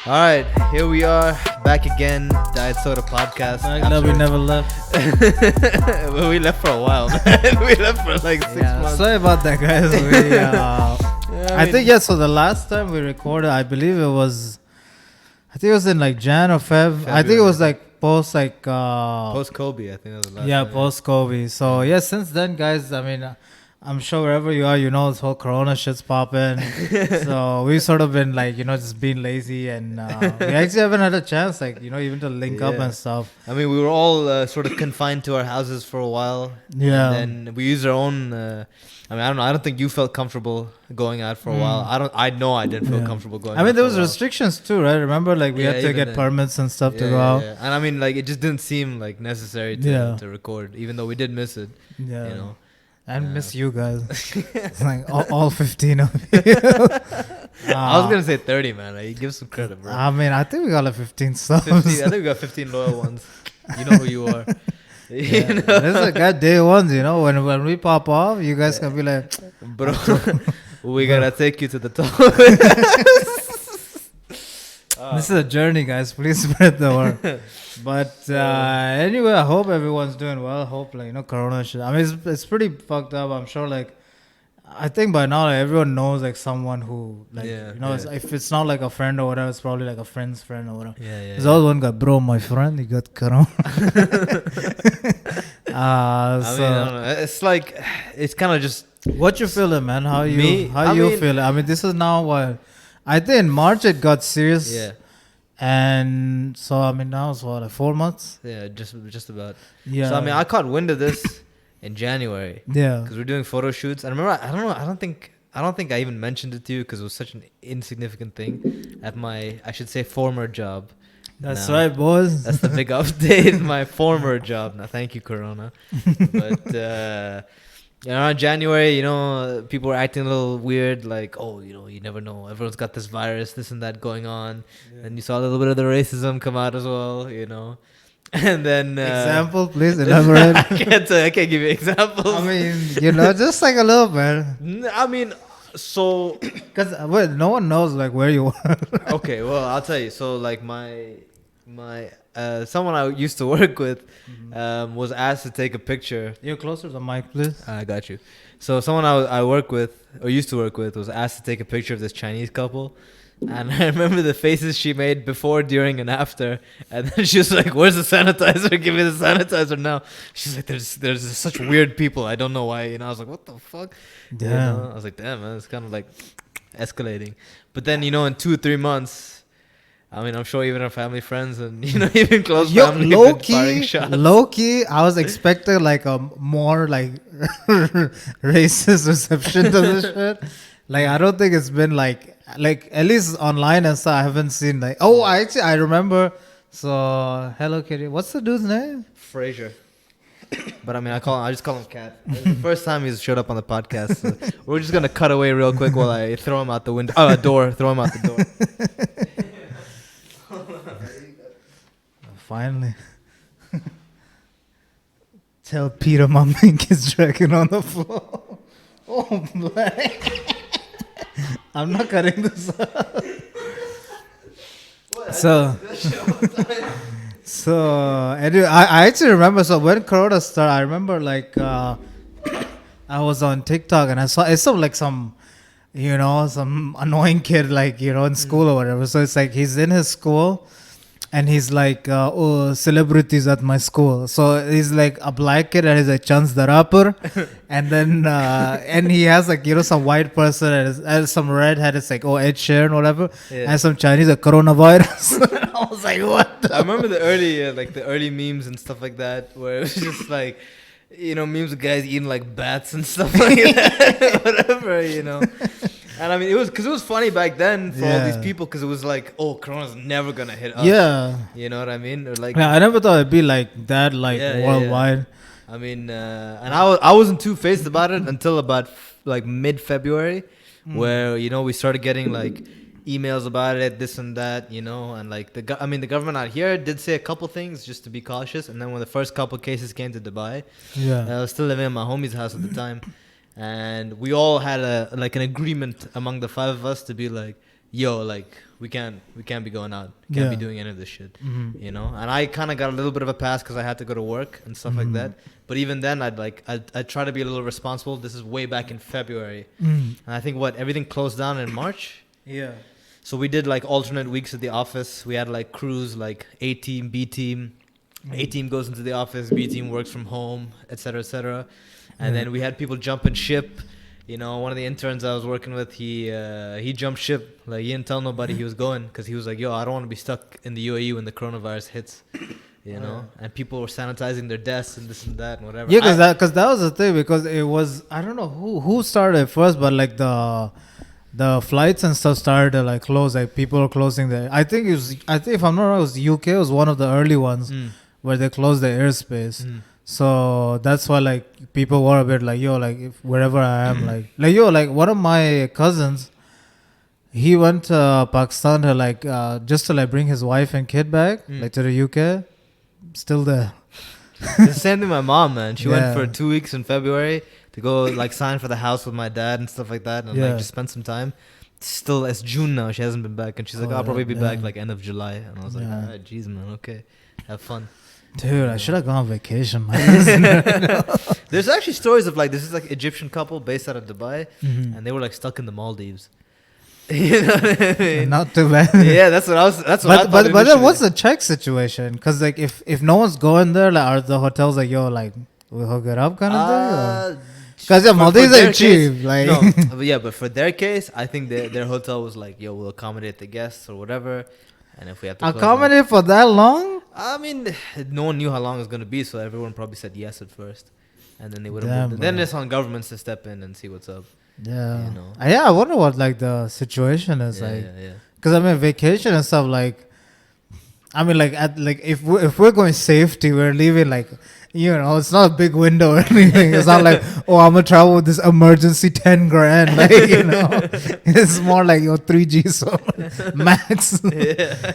All right, here we are back again, Diet Soda Podcast. We never left. Well, we left for a while, man. We left for like 6 months. Sorry about that, guys. I think so the last time we recorded, I believe it was in like Jan or Feb. I think it was like post Kobe. I think that was the last. Yeah, time, post Kobe. So since then, guys. I mean, I'm sure wherever you are, this whole Corona shit's popping. So we've sort of been like, just being lazy, and we actually haven't had a chance, like, even to link up and stuff. I mean, we were all sort of confined to our houses for a while. Yeah. And then we used our own. I don't know. I don't think you felt comfortable going out for a while. I know I didn't feel comfortable going. There was restrictions too, right? Remember, like we had to get then. permits and stuff to go out. Yeah. And I mean, like, it just didn't seem like necessary to record, even though we did miss it. Yeah. And miss you guys. It's like all 15 of you. I was gonna say 30, man. Like, give some credit, bro. I think we got like 15 subs. 15, I think we got 15 loyal ones. You know who you are. Yeah. This is like day ones, when we pop off, you guys can be like, bro, we gotta take you to the top. This is a journey, guys. Please spread the word. But anyway, I hope everyone's doing well. I hope, like, Corona shit. I mean, it's pretty fucked up. I'm sure, like, I think by now, like, everyone knows, like, someone who, like, if it's not like a friend or whatever, it's probably like a friend's friend or whatever. There's always one guy, bro, my friend, he got Corona. I mean, it's like, it's kind of just. What you feeling, man? How you feeling? I mean, this is now what. I think in March it got serious. Yeah. And so, now it's what, like 4 months? Yeah, just about. Yeah. So, I caught wind of this in January. Yeah. Because we're doing photo shoots. And remember, I don't think I even mentioned it to you because it was such an insignificant thing at my, I should say, former job. That's right, boys. That's the big update. My former job. Now, thank you, Corona. But, around January, people were acting a little weird, like, oh, you never know. Everyone's got this virus, this and that going on. Yeah. And you saw a little bit of the racism come out as well, And then... example, please elaborate. I can't give you examples. I mean, just like a little bit. I mean, so... Because no one knows, like, where you are. Okay, well, I'll tell you. So, like, my someone I used to work with was asked to take a picture. You're closer to the mic, please. I got you. So someone I work with, or used to work with, was asked to take a picture of this Chinese couple. And I remember the faces she made before, during, and after. And then she was like, where's the sanitizer? Give me the sanitizer now. She's like, there's such weird people. I don't know why. I was like, what the fuck? Yeah. I was like, damn, man, it's kind of like escalating. But then, in 2 or 3 months, I'm sure even our family, friends, and even close family have been firing shots. Low key, I was expecting like a more like racist reception to this shit. Like, I don't think it's been like at least online and stuff. I haven't seen like. Oh, I remember. So Hello Kitty. What's the dude's name? Fraser. But I just call him Cat. It's the first time he's showed up on the podcast. So we're just gonna cut away real quick while I throw him out the window. Oh, a door. Throw him out the door. Finally. Tell Peter my mink is dragging on the floor. Oh, black. I'm not cutting this up. So anyway, I actually remember. So when Corona started, I remember like I was on TikTok and I saw it's some some annoying kid like in school or whatever. So it's like he's in his school. And he's like, celebrities at my school. So he's like a black kid and he's like Chance the Rapper. And then, and he has like, some white person and some redhead. It's like, Ed Sheeran, whatever. Yeah. And some Chinese, like coronavirus. I was like, what? I remember the early memes and stuff like that, where it was just like, memes of guys eating like bats and stuff like that. Whatever, And it was funny back then for all these people because it was like, oh, Corona's never gonna hit us. Yeah. You know what I mean? Or like, I never thought it'd be like that, like worldwide. Yeah. And I wasn't too phased about it until about like mid-February, where we started getting like emails about it, this and that, and like the government out here did say a couple things just to be cautious. And then when the first couple cases came to Dubai, I was still living at my homie's house at the time. And we all had an agreement among the 5 of us to be like, yo, like we can't be going out, can't be doing any of this shit, you know. And I kind of got a little bit of a pass because I had to go to work and stuff like that. But even then, I'd try to be a little responsible. This is way back in February, and I think everything closed down in March. Yeah. So we did like alternate weeks at the office. We had like crews, like A team, B team. A team goes into the office, B team works from home, etc., etc. And then we had people jump and ship. You know, one of the interns I was working with, he jumped ship. Like, he didn't tell nobody he was going because he was like, yo, I don't want to be stuck in the UAE when the coronavirus hits. You know, and people were sanitizing their desks and this and that and whatever. Yeah, because that was the thing, because it was, I don't know who started it first, but like the flights and stuff started to like close. Like, people were closing I think if I'm not wrong, it was UK. It was one of the early ones where they closed the airspace. So that's why like people were a bit like, yo, like if wherever I am, like yo, like one of my cousins, he went to Pakistan to like just to like bring his wife and kid back, like to the UK. Still there. The same thing with my mom, man. She went for 2 weeks in February to go like sign for the house with my dad and stuff like that, and like just spend some time. Still, it's June now. She hasn't been back, and she's like, I'll probably be back like end of July. And I was like, alright, jeez, man, okay, have fun. Dude, I should have gone on vacation, man. There's actually stories of like, this is like Egyptian couple based out of Dubai, and they were like stuck in the Maldives. You know what I mean? Not too bad. Yeah, that's what I was. That's what I thought. But then what's the check situation? Because like if no one's going there, like are the hotels like, yo, like we hook it up kind of thing? Because Maldives ain't cheap. Like no, yeah, but for their case, I think their hotel was like, yo, we'll accommodate the guests or whatever, and if we have to accommodate for that long. I mean, no one knew how long it was gonna be, so everyone probably said yes at first, and then they would have moved. And then it's on governments to step in and see what's up. Yeah, you know? I wonder what like the situation is like. Because I mean, vacation and stuff, like, I mean, like if we're going safety, we're leaving like, you know, it's not a big window or anything. It's not like, oh, I'm gonna travel with this emergency 10 grand, like, you know. It's more like your 3G so max. Yeah.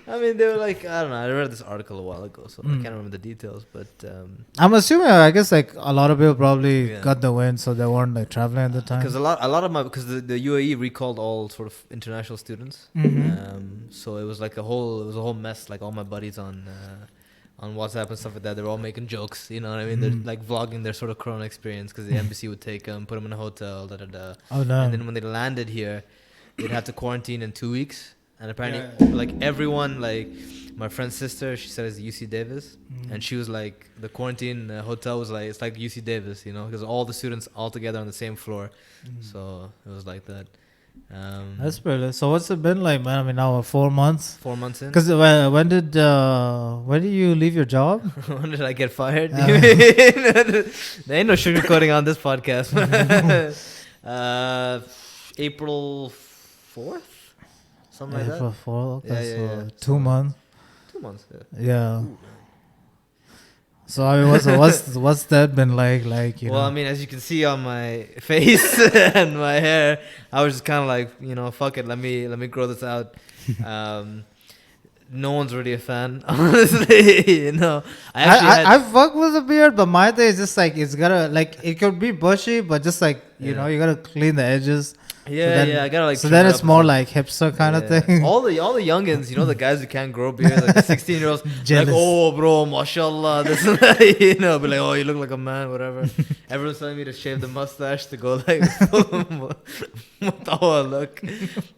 I mean, they were like, I don't know. I read this article a while ago, so I can't remember the details. But I'm assuming, I guess, like a lot of people probably got the win, so they weren't like traveling at the time. Because a lot of the UAE recalled all sort of international students. So it was like a whole mess. Like all my buddies on WhatsApp and stuff like that, they were all making jokes. You know what I mean? They're like vlogging their sort of Corona experience because the embassy would take them, put them in a hotel, Oh no! And then when they landed here, they'd have to quarantine in 2 weeks. And apparently, like everyone, like my friend's sister, she said it's UC Davis, and she was like, the quarantine hotel was like, it's like UC Davis, you know, because all the students all together on the same floor. So it was like that. That's pretty. So what's it been like, man? I mean, now 4 months. 4 months in. Because when did you leave your job? When did I get fired? There ain't no sugarcoating on this podcast. April 4th. Something like April that. 4th. Okay, Yeah. 2 months. 2 months. Yeah. Ooh. So I mean, what's that been like? Like, you know? Well, I mean, as you can see on my face and my hair, I was just kind of like, you know, fuck it, let me grow this out. No one's really a fan, honestly. You know, I fuck with the beard, but my thing is just like, it's gotta, like, it could be bushy, but just like, you know, you gotta clean the edges. I gotta like. So then it's more like hipster kind of thing. All the youngins, you know, the guys who can't grow beard, like the 16-year-olds, like, oh bro, mashallah, this and that, you know, be like, oh, you look like a man, whatever. Everyone's telling me to shave the mustache to go like, what look,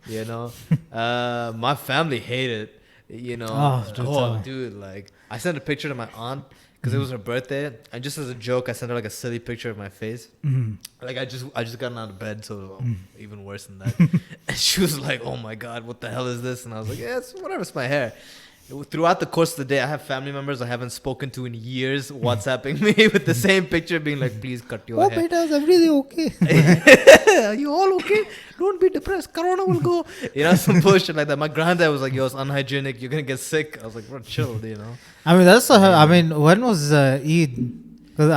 you know. My family hated it, you know. Oh, dude, like I sent a picture to my aunt. Because it was her birthday, and just as a joke, I sent her like a silly picture of my face. Like I just gotten out of bed, so even worse than that. And she was like, "Oh my god, what the hell is this?" And I was like, "Yeah, it's whatever, it's my hair." Throughout the course of the day, I have family members I haven't spoken to in years WhatsApping me with the same picture, being like, "Please cut your hair." Oh, beta, is everything okay? Are you all okay? Don't be depressed. Corona will go. You know, some bullshit like that. My granddad was like, "Yo, it's unhygienic. You're gonna get sick." I was like, "Bro, chill." You know. I mean, I mean, when was Eid? Because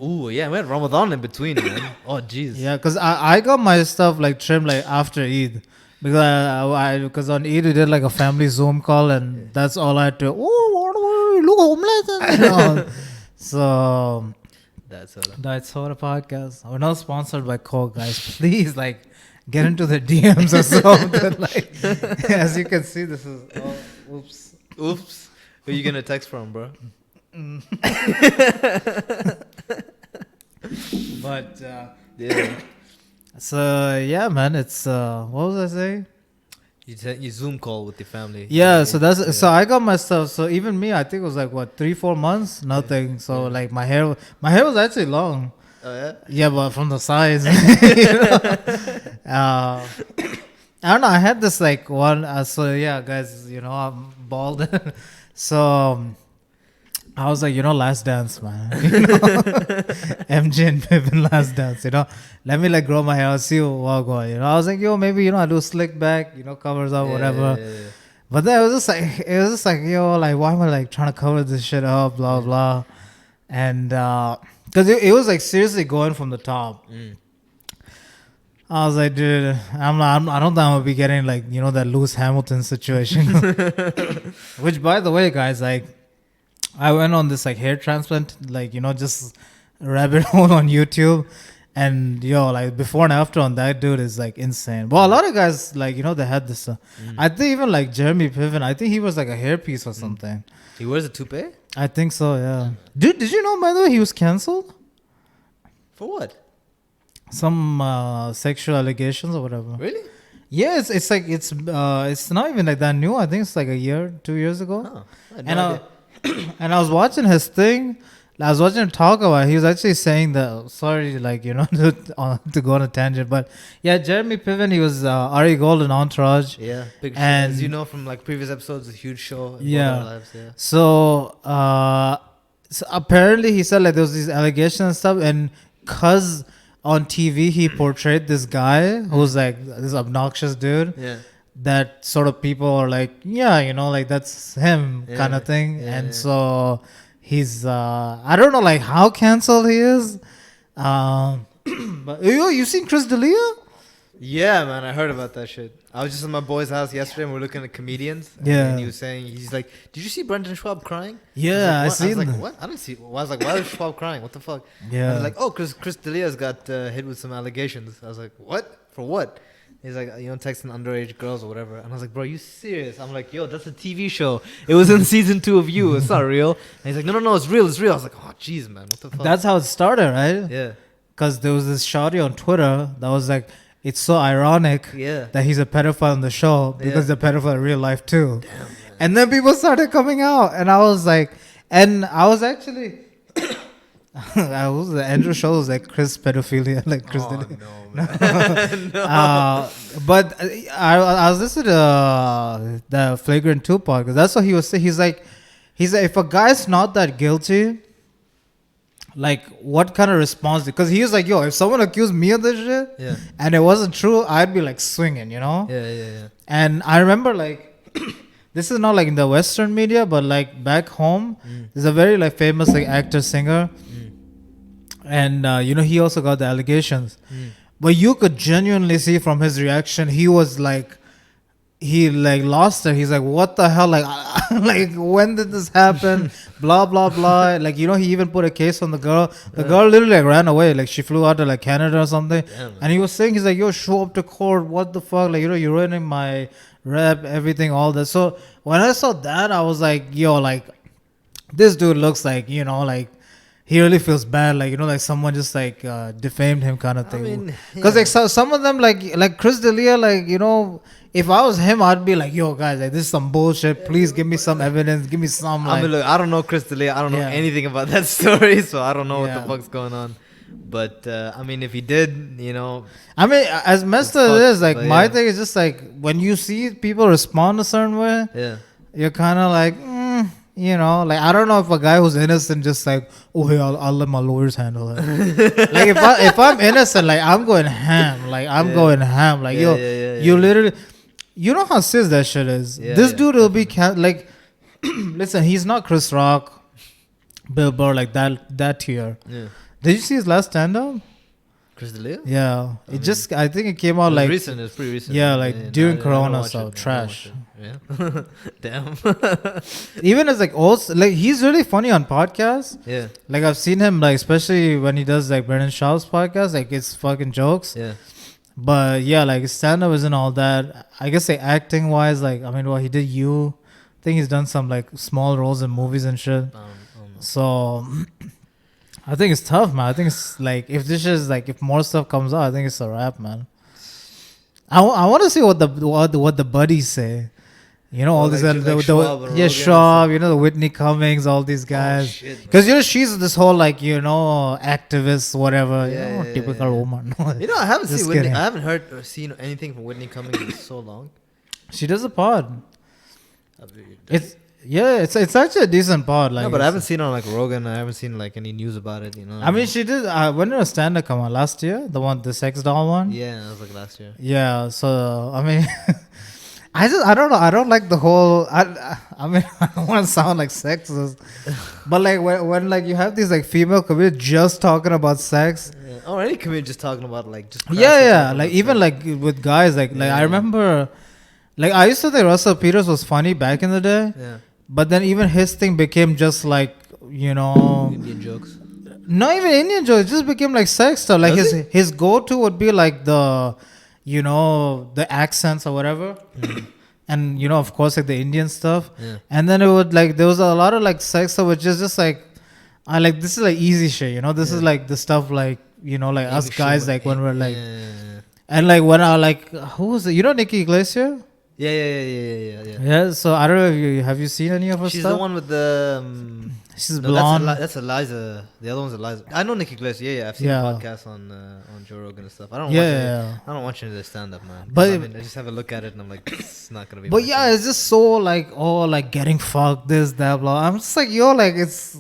Ooh, yeah, we had Ramadan in between, man. Oh, jeez. Yeah, because I got my stuff like trimmed like after Eid. Because on Eid we did like a family Zoom call, and that's all I had to. Oh, look homeless, you know. So That's a podcast. We're not sponsored by Coke, guys. Please, like, get into the DMs or something. Like, as you can see, this is. Oh, oops. Oops. Who are you gonna text from, bro? But Yeah. so yeah, man. It's what was I saying? You Zoom call with your family. Yeah, so that's so I got my stuff. So even me, I think it was like what 3-4 months, nothing. So like my hair was actually long. Oh yeah. Yeah, but from the sides. You know? I don't know. I had this like one. So yeah, guys, you know I'm bald. So I was like, Last Dance, man. MJ and Pippin Last Dance. Let me like grow my hair. I'll see what going. I was like, maybe I do slick back. Covers up whatever. Yeah. But then it was just like like why am I like trying to cover this shit up, blah blah, and because it was like seriously going from the top. I was like, dude, I don't think I'm gonna be getting like that Lewis Hamilton situation. Which, by the way, guys, like I went on this like hair transplant, like just rabbit hole on YouTube, and like before and after on that dude is like insane. Well, a lot of guys like they had this. I think even like Jeremy Piven, I think he was like a hairpiece or something. He wears a toupee? I think so, yeah. Dude, did you know by the way he was cancelled? For what? Some sexual allegations or whatever. Really? Yeah, it's like it's not even like that new. I think it's like a year, 2 years ago. Oh, I had no idea. And I was watching his thing. I was watching him talk about it. He was actually saying that, sorry, like, to go on a tangent. But yeah, Jeremy Piven, he was Ari Gold in Entourage. Yeah, big show. And As you know from like previous episodes, a huge show in Yeah. both our lives. Yeah. So apparently he said like there was these allegations and stuff. And because on TV he portrayed this guy who's like this obnoxious dude. Yeah. That sort of people are like, yeah, like that's him kind Yeah, of thing. yeah, And yeah. so he's, I don't know like how canceled he is. But you seen Chris D'Elia? Yeah, man, I heard about that shit. I was just at my boy's house yesterday and we are looking at comedians. Yeah. And he was saying, he's like, did you see Brendan Schwab crying? Yeah, I I was seen like, that. what? I didn't see. Well, I was like, why is Schwab crying? What the fuck? Yeah. I was like, oh, Chris D'Elia's got hit with some allegations. I was like, what? For what? He's like, texting underage girls or whatever. And I was like, bro, you serious? I'm like, yo, that's a TV show. It was in season 2 of You. It's not real. And he's like, no, it's real. It's real. I was like, oh, jeez, man. What the fuck? That's how it started, right? Yeah. Because there was this shawty on Twitter that was like, it's so ironic Yeah. that he's a pedophile in the show because Yeah. the pedophile in real life too. Damn, man. And then people started coming out, and I was like, and I was actually, the Andrew show was like Chris pedophilia, like Chris. Oh, D'Elia. no, man. No. But I was listening to the Flagrant 2 podcast. That's what he was saying. He's like, if a guy's not that guilty, like what kind of response? Because he was like, yo, if someone accused me of this shit Yeah. and it wasn't true, I'd be like swinging, Yeah. And I remember like, this is not like in the Western media, but like back home, there's a very like famous like actor singer, and he also got the allegations. But you could genuinely see from his reaction, he was like, he like lost it. He's like, what the hell? Like, like when did this happen? Blah, blah, blah. Like, he even put a case on the girl. The girl literally like ran away. Like she flew out to like Canada or something. Damn, And he was saying, he's like, yo, show up to court. What the fuck? Like, you're ruining my rep, everything, all that. So when I saw that, I was like, yo, like this dude looks like, like, he really feels bad, like like someone just like defamed him, kind of thing. mean, Because yeah. like some of them, like Chris D'Elia, like if I was him, I'd be like, yo guys, like this is some bullshit. Please give me some evidence. Give me some. I Like, mean, look, I don't know Chris D'Elia. I don't know Yeah. anything about that story, so I don't know what Yeah. the fuck's going on. But I mean, if he did, I mean, as messed It's as it fucked, is, like but my yeah. thing is just like when you see people respond a certain way, yeah, you're kind of like, like I don't know if a guy who's innocent just like, oh hey, I'll let my lawyers handle it. Like if I'm innocent, like I'm going ham, like I'm Yeah. going ham, like Yeah, yo, yeah, you yeah. literally, you know how serious that shit is. Yeah, This yeah, dude will be like, listen, he's not Chris Rock, Bill Burr, like that tier. yeah. Did you see his last stand up? Chris D'Elia? Yeah, I mean, I think it came out like recent. It's pretty recent. Yeah, like during I Corona, don't watch so it. trash. I don't watch it. Yeah, damn. even as like also like he's really funny on podcasts. Yeah, Like I've seen him like especially when he does like Brendan Schaub's podcast, like it's fucking jokes. yeah, But yeah, like stand up isn't all that. I guess like acting wise, like I mean, well, he did you. I think he's done some like small roles in movies and shit. I don't know. So I think it's tough, man. I think it's like if this is like if more stuff comes out, I think it's a wrap, man. I want to see what the buddies say. You know, all these like, like Schwab and Rogan and Schwab, stuff. you know, the Whitney Cummings, all these guys. Shit, man. Because you know she's this whole like activist, whatever. Yeah, yeah, typical yeah. woman. You know, I haven't Just seen Whitney. kidding. I haven't heard or seen anything from Whitney Cummings in so long. She does a pod. I've been- It's actually a decent pod. Like, no, but I haven't seen her on like Rogan. I haven't seen like any news about it. You know. I mean, she did. When did a stand up come out? Last year, the sex doll one. Yeah, that was like last year. Yeah. So I mean, I don't know. I don't like the whole. I mean, I don't want to sound like sexist, but like when like you have these like female comedians just talking about sex. Yeah. Or any comedian just talking about like just. Yeah. Like even like with guys, like I Yeah. remember, like I used to think Russell Peters was funny back in the day, Yeah. but then even his thing became just like Indian jokes. not even Indian jokes. It just became like sex stuff. Like Does his go to would be like the accents or whatever. And of course like the Indian stuff. Yeah. And then it would like there was a lot of like sex stuff which is just like I like this is like easy shit, this is like the stuff like like us guys like when we're like and like when I like who was it? Nikki Iglesias? Yeah. So I don't know if have you seen any of her She's stuff? the one with the. She's No, blonde. That's Eliza. The other one's Eliza. I know Nikki Iglesias. Yeah. I've seen Yeah. podcasts on Joe Rogan and stuff. I don't. Yeah. I don't watch any of their stand up, man. But- I mean, I just have a look at it and I'm like, it's not gonna be. But my yeah, thing. it's just so like like getting fucked, this, that, blah. I'm just like like it's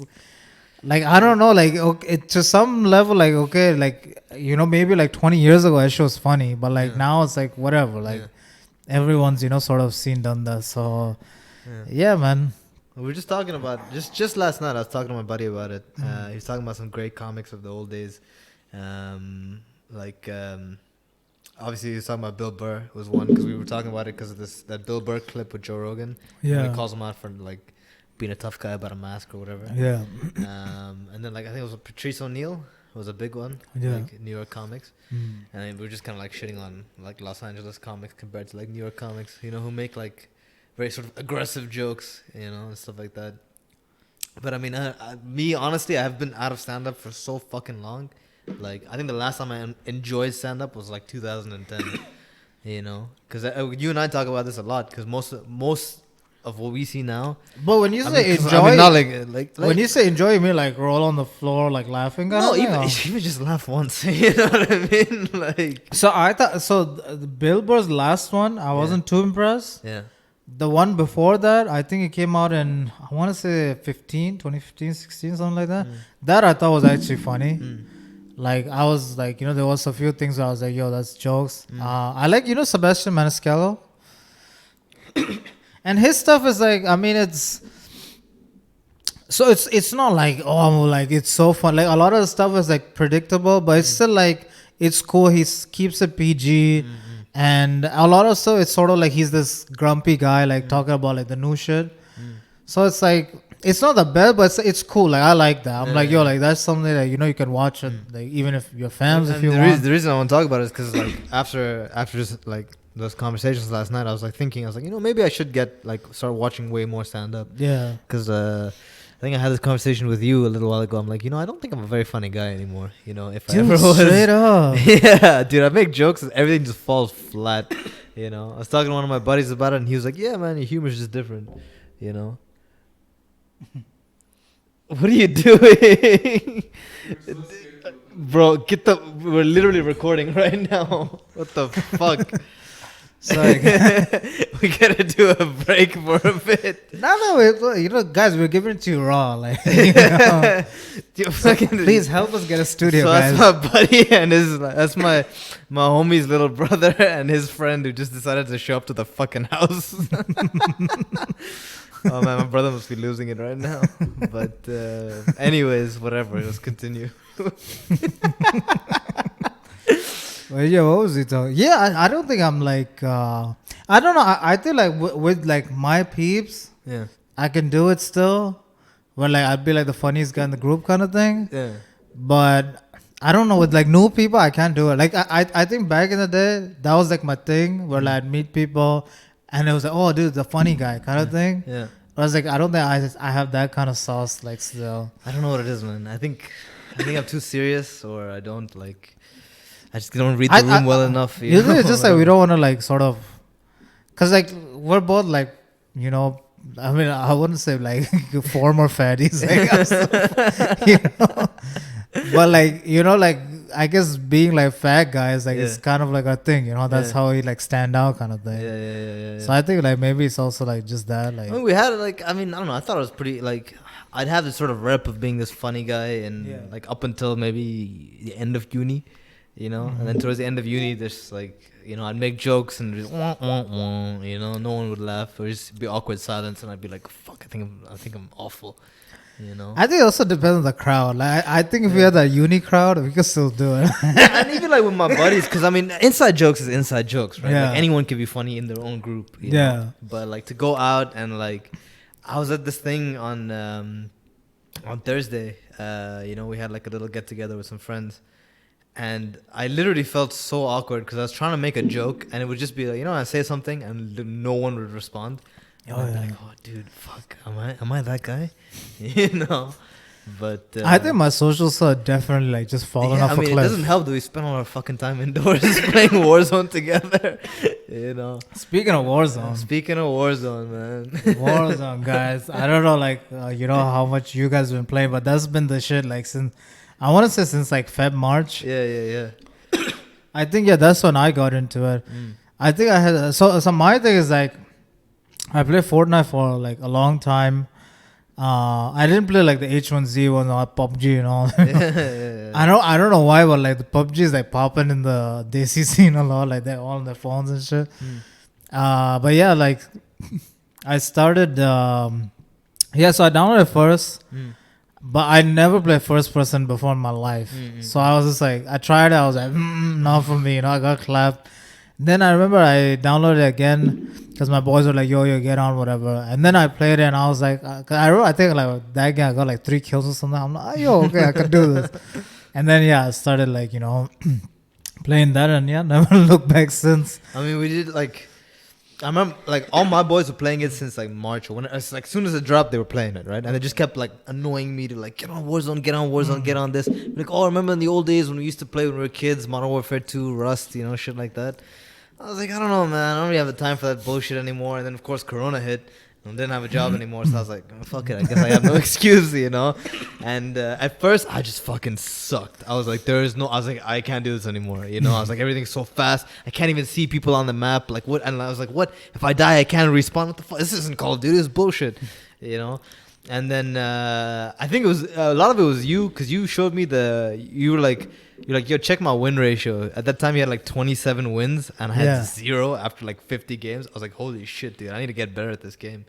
like I don't know, like okay, to some level, like okay, like maybe like 20 years ago that shit was funny, but like Yeah. now it's like whatever, like everyone's sort of seen done that. So Yeah. yeah, man. We were just talking about just last night. I was talking to my buddy about it. He was talking about some great comics of the old days, obviously he was talking about Bill Burr was one because we were talking about it because of that Bill Burr clip with Joe Rogan. Yeah. Where he calls him out for like being a tough guy about a mask or whatever. Yeah. And then like I think it was Patrice O'Neill was a big one. Yeah. Like New York comics. And then we were just kind of like shitting on like Los Angeles comics compared to like New York comics, who make like very sort of aggressive jokes, and stuff like that. But I mean, me honestly, I have been out of stand up for so fucking long. Like I think the last time I enjoyed stand up was like 2010. Because you and I talk about this a lot. Because most of what we see now. But when you say enjoy, I mean, not like when you say enjoy, you mean like roll on the floor like laughing? no, kind of thing, even just laugh once. You know what I mean? Like So I thought the Bill Burr's last one, I wasn't too impressed. yeah. The one before that, I think it came out in, I want to say 2015, 16, something like that. That I thought was actually funny. Like, I was like, there was a few things where I was like, yo, that's jokes. I like, Sebastian Maniscalco. And his stuff is like, I mean, it's not like, oh, like, it's so fun. Like, a lot of the stuff is like predictable, but it's still like, it's cool. He keeps it PG. And a lot of stuff, it's sort of like he's this grumpy guy, like talking about like the new shit. So it's like, it's not the best, but it's cool. Like I like that. I'm like, yo, like that's something that you can watch it, like even if you're fans, if you want. The reason I want to talk about it is because like after just like those conversations last night, I was like thinking, maybe I should start watching way more stand up. Yeah. Because I think I had this conversation with you a little while ago. I'm like, I don't think I'm a very funny guy anymore. If I Dude, ever was. straight up. Yeah, dude, I make jokes and everything just falls flat. I was talking to one of my buddies about it, and he was like, "Yeah, man, your humor's just different." What are you doing? Bro, we're literally recording right now. What the fuck? Sorry. We gotta do a break for a bit. No, guys, we're giving it to you raw. Like, Dude, please help us get a studio, so guys. that's my buddy and that's my homie's little brother and his friend who just decided to show up to the fucking house. Oh man, my brother must be losing it right now. But anyways, whatever. Let's continue. Well, yeah, what was he talking? Yeah, I don't think I'm like. I don't know. I think like with like my peeps, Yeah. I can do it still. Where like I'd be like the funniest guy in the group kind of thing. Yeah. But I don't know, with like new people, I can't do it. Like I think back in the day, that was like my thing where like, I'd meet people, and it was like, oh, dude, the funny guy kind of thing. Yeah. I was like, I don't think I have that kind of sauce like still. I don't know what it is, man. I think I'm too serious, or I don't like. I just don't read the room well enough. Usually it's just like we don't want to like sort of, cause like we're both like, you know, I mean, I wouldn't say like former fatties, like, you know, but like, you know, like I guess being like fat guys, like it's kind of like a thing, you know. That's how we like stand out, kind of thing. Yeah. So I think like maybe it's also like just that, like. I mean, we had like, I mean, I don't know. I thought it was pretty like. I'd have this sort of rep of being this funny guy, and like up until maybe the end of uni, you know, and then towards the end of uni, there's like, you know, I'd make jokes and just wah, wah, wah, you know, no one would laugh, or just be awkward silence, and I'd be like, fuck, I think I'm awful, you know. I think it also depends on the crowd. Like I think if we had a uni crowd, we could still do it. And even like with my buddies, because I mean, inside jokes is inside jokes, right? Yeah. Like anyone can be funny in their own group. You know? But like to go out and like, I was at this thing on Thursday. You know, we had like a little get together with some friends, and I literally felt so awkward because I was trying to make a joke, and it would just be like, you know, I say something and no one would respond. And I'd be like, oh, dude, fuck, am I that guy? You know. But I think my social skills definitely like just falling off a cliff. It doesn't help that we spend all our fucking time indoors playing Warzone together. You know. Speaking of Warzone, man. Warzone, guys. I don't know, like you know how much you guys been playing, but that's been the shit. Like since I want to say since like Feb March. Yeah. I think that's when I got into it. I think I had so my thing is like I played Fortnite for like a long time. I didn't play like the H1Z1 or PUBG, you know. Yeah. I don't know why, but like the PUBG is like popping in the Desi scene a lot, like they're all on their phones and shit. But yeah, like I started. So I downloaded it first, but I never played first person before in my life. So I was just like, I tried it. I was like, not for me, you know. I got clapped. Then I remember I downloaded it again because my boys were like, yo, get on, whatever. And then I played it and I was like, I think like that guy got like 3 kills or something. I'm like, yo, okay, I can do this. And then, I started like, you know, playing that and never looked back since. I mean, we did like, I remember like all my boys were playing it since like March or when it's like as soon as it dropped, they were playing it, right? And they just kept like annoying me to like, get on Warzone, get on this. Like, oh, remember in the old days when we used to play when we were kids, Modern Warfare 2, Rust, you know, shit like that. I was like, I don't know, man. I don't really have the time for that bullshit anymore. And then, of course, Corona hit. And I didn't have a job anymore. So I was like, oh, fuck it. I guess I have no excuse, you know? And at first, I just fucking sucked. I was like, I can't do this anymore, you know? I was like, everything's so fast. I can't even see people on the map. Like, what? And I was like, what? If I die, I can't respawn? What the fuck? This isn't Call of Duty. This is bullshit, you know? And then I think it was a lot of it was you because you showed me you're like, yo, check my win ratio. At that time, you had like 27 wins, and I had 0 after like 50 games. I was like, holy shit, dude, I need to get better at this game.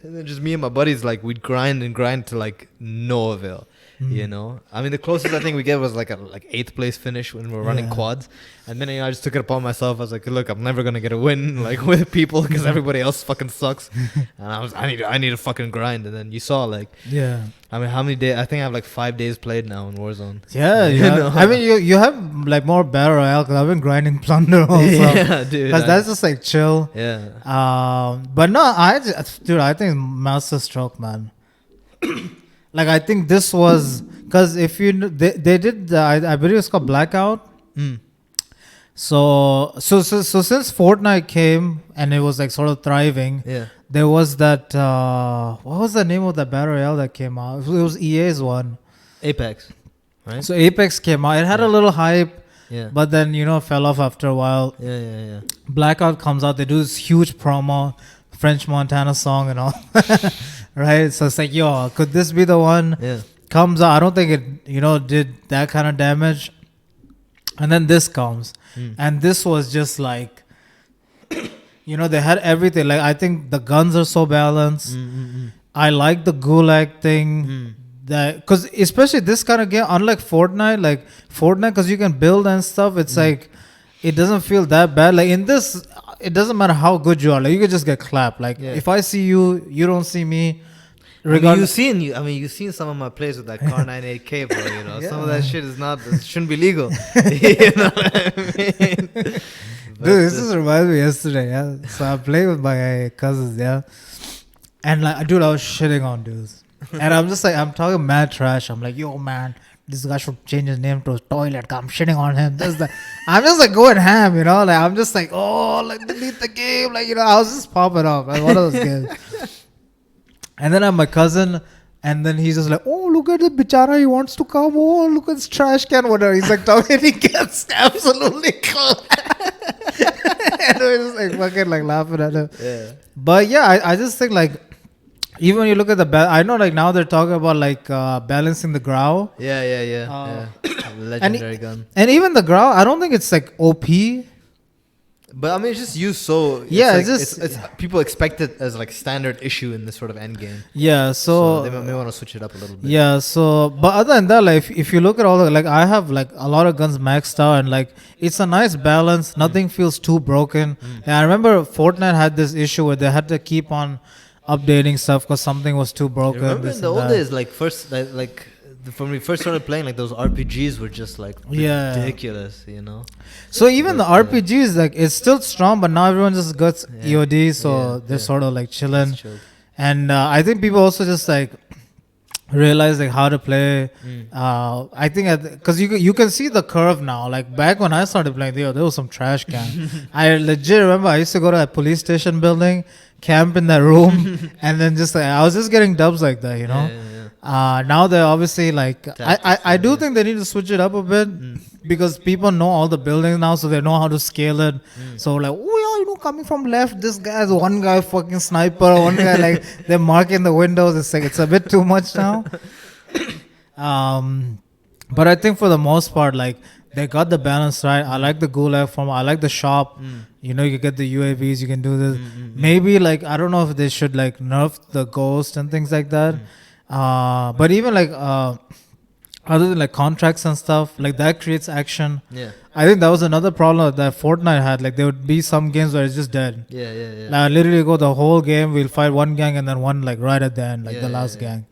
And then just me and my buddies, like, we'd grind to like no avail, you know? I mean, the closest I think we get was like a 8th place finish when we were running quads. And then, you know, I just took it upon myself. I was like, look, I'm never going to get a win like with people because everybody else fucking sucks. And I need to fucking grind. And then you saw like, I mean, how many days? I think I have like 5 days played now in Warzone. Yeah. You know? I mean, you have like more battle royale because I've been grinding plunder also. Yeah, dude. Because that's just like chill. Yeah. But no, I think Master Stroke, man. Like I think this was because if you they did I believe it's called Blackout. So since Fortnite came and it was like sort of thriving, there was that what was the name of that battle royale that came out? It was EA's one, Apex, right? So Apex came out. It had a little hype, but then fell off after a while. Yeah. Blackout comes out. They do this huge promo, French Montana song and all. Right, so it's like, yo, could this be the one? Comes out. I don't think it, did that kind of damage. And then this comes, and this was just like, they had everything. Like I think the guns are so balanced. I like the gulag thing, that because especially this kind of game, unlike Fortnite, because you can build and stuff. It's like it doesn't feel that bad. Like in this, it doesn't matter how good you are. Like you could just get clapped. Like if I see you, you don't see me. You've seen some of my plays with that Car 98K, bro. You know, some of that shit shouldn't be legal. You know what I mean? Dude, But, this just reminds me yesterday. Yeah, so I played with my cousins. Yeah, and like, dude, I was shitting on dudes, and I'm just like, I'm talking mad trash. I'm like, yo, man, this guy should change his name to a toilet. I'm shitting on him. I'm just like going ham, you know. Like I'm just like, oh, like delete the game. Like, you know, I was just popping off. Like one of those games. And then I have my cousin, and then he's just like, oh, look at the bichara, he wants to come. Oh, look at this trash can, whatever. He's like talking, he gets absolutely and we're just like fucking like laughing at him. yeah. But yeah, I just think like, even when you look at I know like now they're talking about like balancing the growl. Yeah. Legendary gun. And even the growl, I don't think it's like OP. But I mean, it's just used so. Yeah, it's it's like, just people expect it as like standard issue in this sort of end game. Yeah, So they may want to switch it up a little bit. yeah, so but other than that, like if you look at all the like, I have like a lot of guns maxed out, and like it's a nice balance. Nothing feels too broken. And I remember Fortnite had this issue where they had to keep on updating stuff because something was too broken. Remember in the old days, like first, like when we first started playing, like those RPGs were just like ridiculous, you know. So even the RPGs, like it's still strong, but now everyone just gets EOD, so they're sort of like chilling. And I think people also just like realize like how to play. I think because you can see the curve now. Like back when I started playing, there was some trash can. I legit remember I used to go to a police station building, camp in that room, and then just like, I was just getting dubs like that, you know. Now they're obviously like I do think they need to switch it up a bit because people know all the buildings now, so they know how to scale it. So like, oh yeah, you know, coming from left, this guy's one guy fucking sniper, one guy like they're marking the windows. It's like it's a bit too much now. But I think for the most part, like they got the balance right. I like the gulag form. I like the shop. You know, you get the UAVs. You can do this. Maybe like I don't know if they should like nerf the ghost and things like that. But even like other than like contracts and stuff, like that creates action. Yeah. I think that was another problem that Fortnite had. Like there would be some games where it's just dead. Yeah. Like literally go the whole game, we'll fight one gang and then one like right at the end, like the last gang.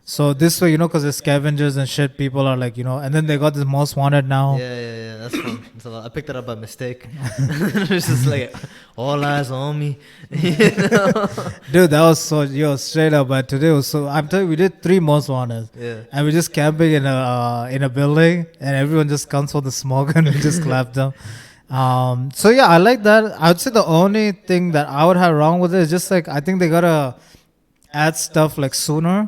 So this way, you know, because there's scavengers and shit, people are like, you know, and then they got this most wanted now. Yeah. That's fun. So I picked it up by mistake. It's just like all eyes on me. You know? Dude, that was so straight up. But today was so. I'm telling you, we did 3 most wanted. Yeah. And we're just camping in a building, and everyone just comes for the smoke, and we just clap them. So yeah, I like that. I would say the only thing that I would have wrong with it is just like I think they gotta add stuff like sooner.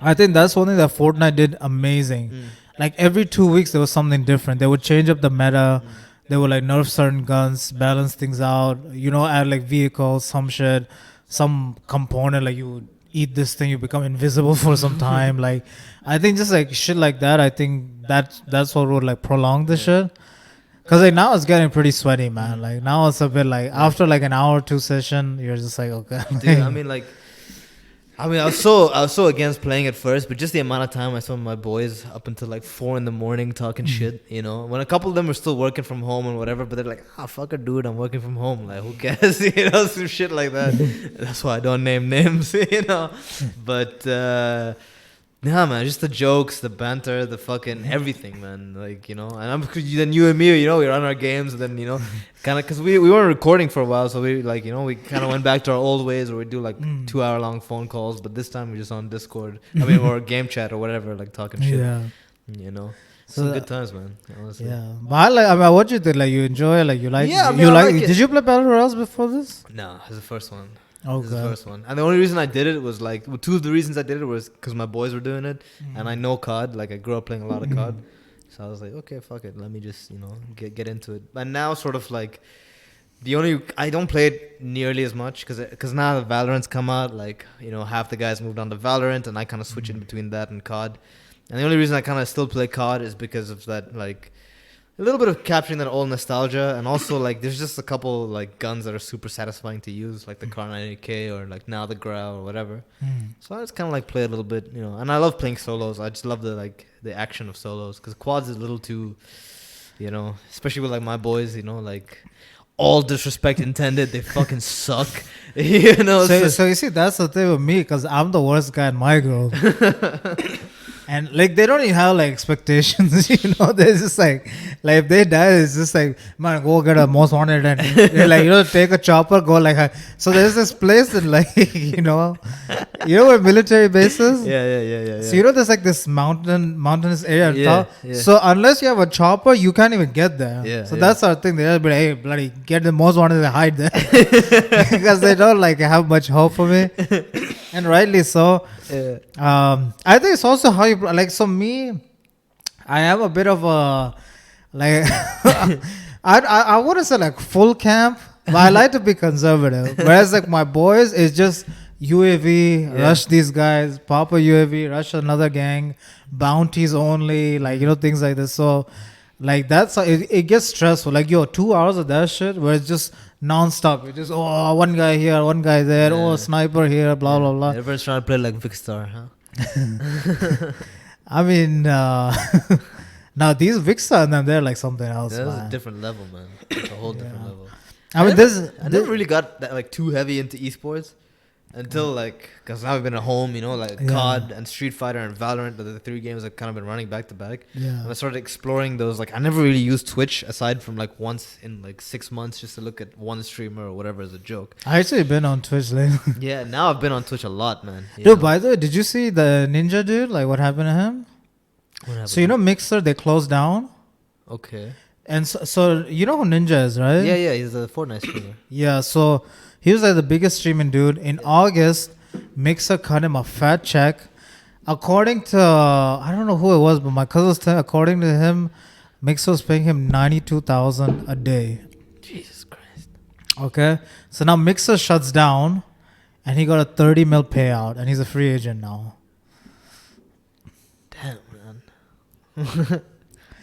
I think that's one thing that Fortnite did amazing. Like every 2 weeks there was something different. They would change up the meta. They would like nerf certain guns, balance things out. You know, add like vehicles, some shit, some component like you eat this thing, you become invisible for some time. Like I think just like shit like that. I think that's what would like prolong the shit. Cause like now it's getting pretty sweaty, man. Like now it's a bit like after like an hour or 2 session, you're just like okay. Dude, I was so against playing at first, but just the amount of time I spent with my boys up until like 4 a.m. talking shit, you know. When a couple of them were still working from home and whatever, but they're like, fuck it, dude, I'm working from home. Like, who cares? You know, some shit like that. That's why I don't name names, you know. But yeah, man, just the jokes, the banter, the fucking everything, man. Like, you know, and then you and me, you know, we run our games, and then, you know, kind of, because we weren't recording for a while, so we, like, you know, we kind of went back to our old ways where we do, like, 2-hour-long phone calls, but this time we're just on Discord. I mean, or game chat or whatever, like, talking shit. Yeah. You know? Some good times, man, honestly. Yeah. But I mean, what you think? Like, you enjoy, like, you like, yeah, I mean, you like did you play Battle Royales before this? No, it was the first one. Okay. This is the first one. And the only reason I did it was like, 2 of the reasons I did it was because my boys were doing it. And I know COD. Like, I grew up playing a lot of COD. So I was like, okay, fuck it. Let me just, you know, get into it. But now sort of like, I don't play it nearly as much because now the Valorant's come out. Like, you know, half the guys moved on to Valorant and I kind of switch in between that and COD. And the only reason I kind of still play COD is because of that, like, a little bit of capturing that old nostalgia, and also like there's just a couple like guns that are super satisfying to use, like the Car 98K or like now the Grau or whatever. So I just kind of like play a little bit, you know. And I love playing solos. I just love the action of solos, because quads is a little too, you know, especially with like my boys, you know, like all disrespect intended, they fucking suck. You know. So you see, that's the thing with me, because I'm the worst guy in my group. And like they don't even have like expectations, you know. They're just like if they die, it's just like, man, go get a most wanted, and they're like, you know, take a chopper, go like. So there's this place that like you know where military bases. Yeah. So you know there's like this mountainous area on top. Yeah. So unless you have a chopper, you can't even get there. Yeah, so that's our thing. They'll be like, hey, bloody get the most wanted and hide there because they don't like have much hope for me, and rightly so. I think it's also how you like. So me, I am a bit of a like. I wouldn't say like full camp, but I like to be conservative. Whereas like my boys is just UAV, rush these guys, pop a UAV, rush another gang, bounties only, like you know things like this. So like that's it gets stressful. Like 2 hours of that shit where it's just non-stop. It's just one guy here, one guy there, sniper here, blah blah blah. Everyone's trying to play like Vicstar, huh? I mean, now these Vicstar and them, they're like something else. That's man. a different level, man. It's a whole different level. I mean, I never really got that like too heavy into esports until like, because now I've been at home, you know, like COD and Street Fighter and Valorant, the 3 games I've kind of been running back to back. Yeah. And I started exploring those. Like I never really used Twitch aside from like once in like 6 months just to look at one streamer or whatever as a joke. I actually been on Twitch lately. Yeah, now I've been on Twitch a lot, man. Dude, by the way, did you see the Ninja dude? Like what happened to him? What happened? So you know Mixer, they closed down. Okay. And so you know who Ninja is, right? Yeah, he's a Fortnite streamer. Yeah, so he was like the biggest streaming dude. In August, Mixer cut him a fat check. According to, I don't know who it was, but my cousin was telling, according to him, Mixer was paying him $92,000 a day. Jesus Christ. Okay, so now Mixer shuts down, and he got a 30 mil payout, and he's a free agent now. Damn, man.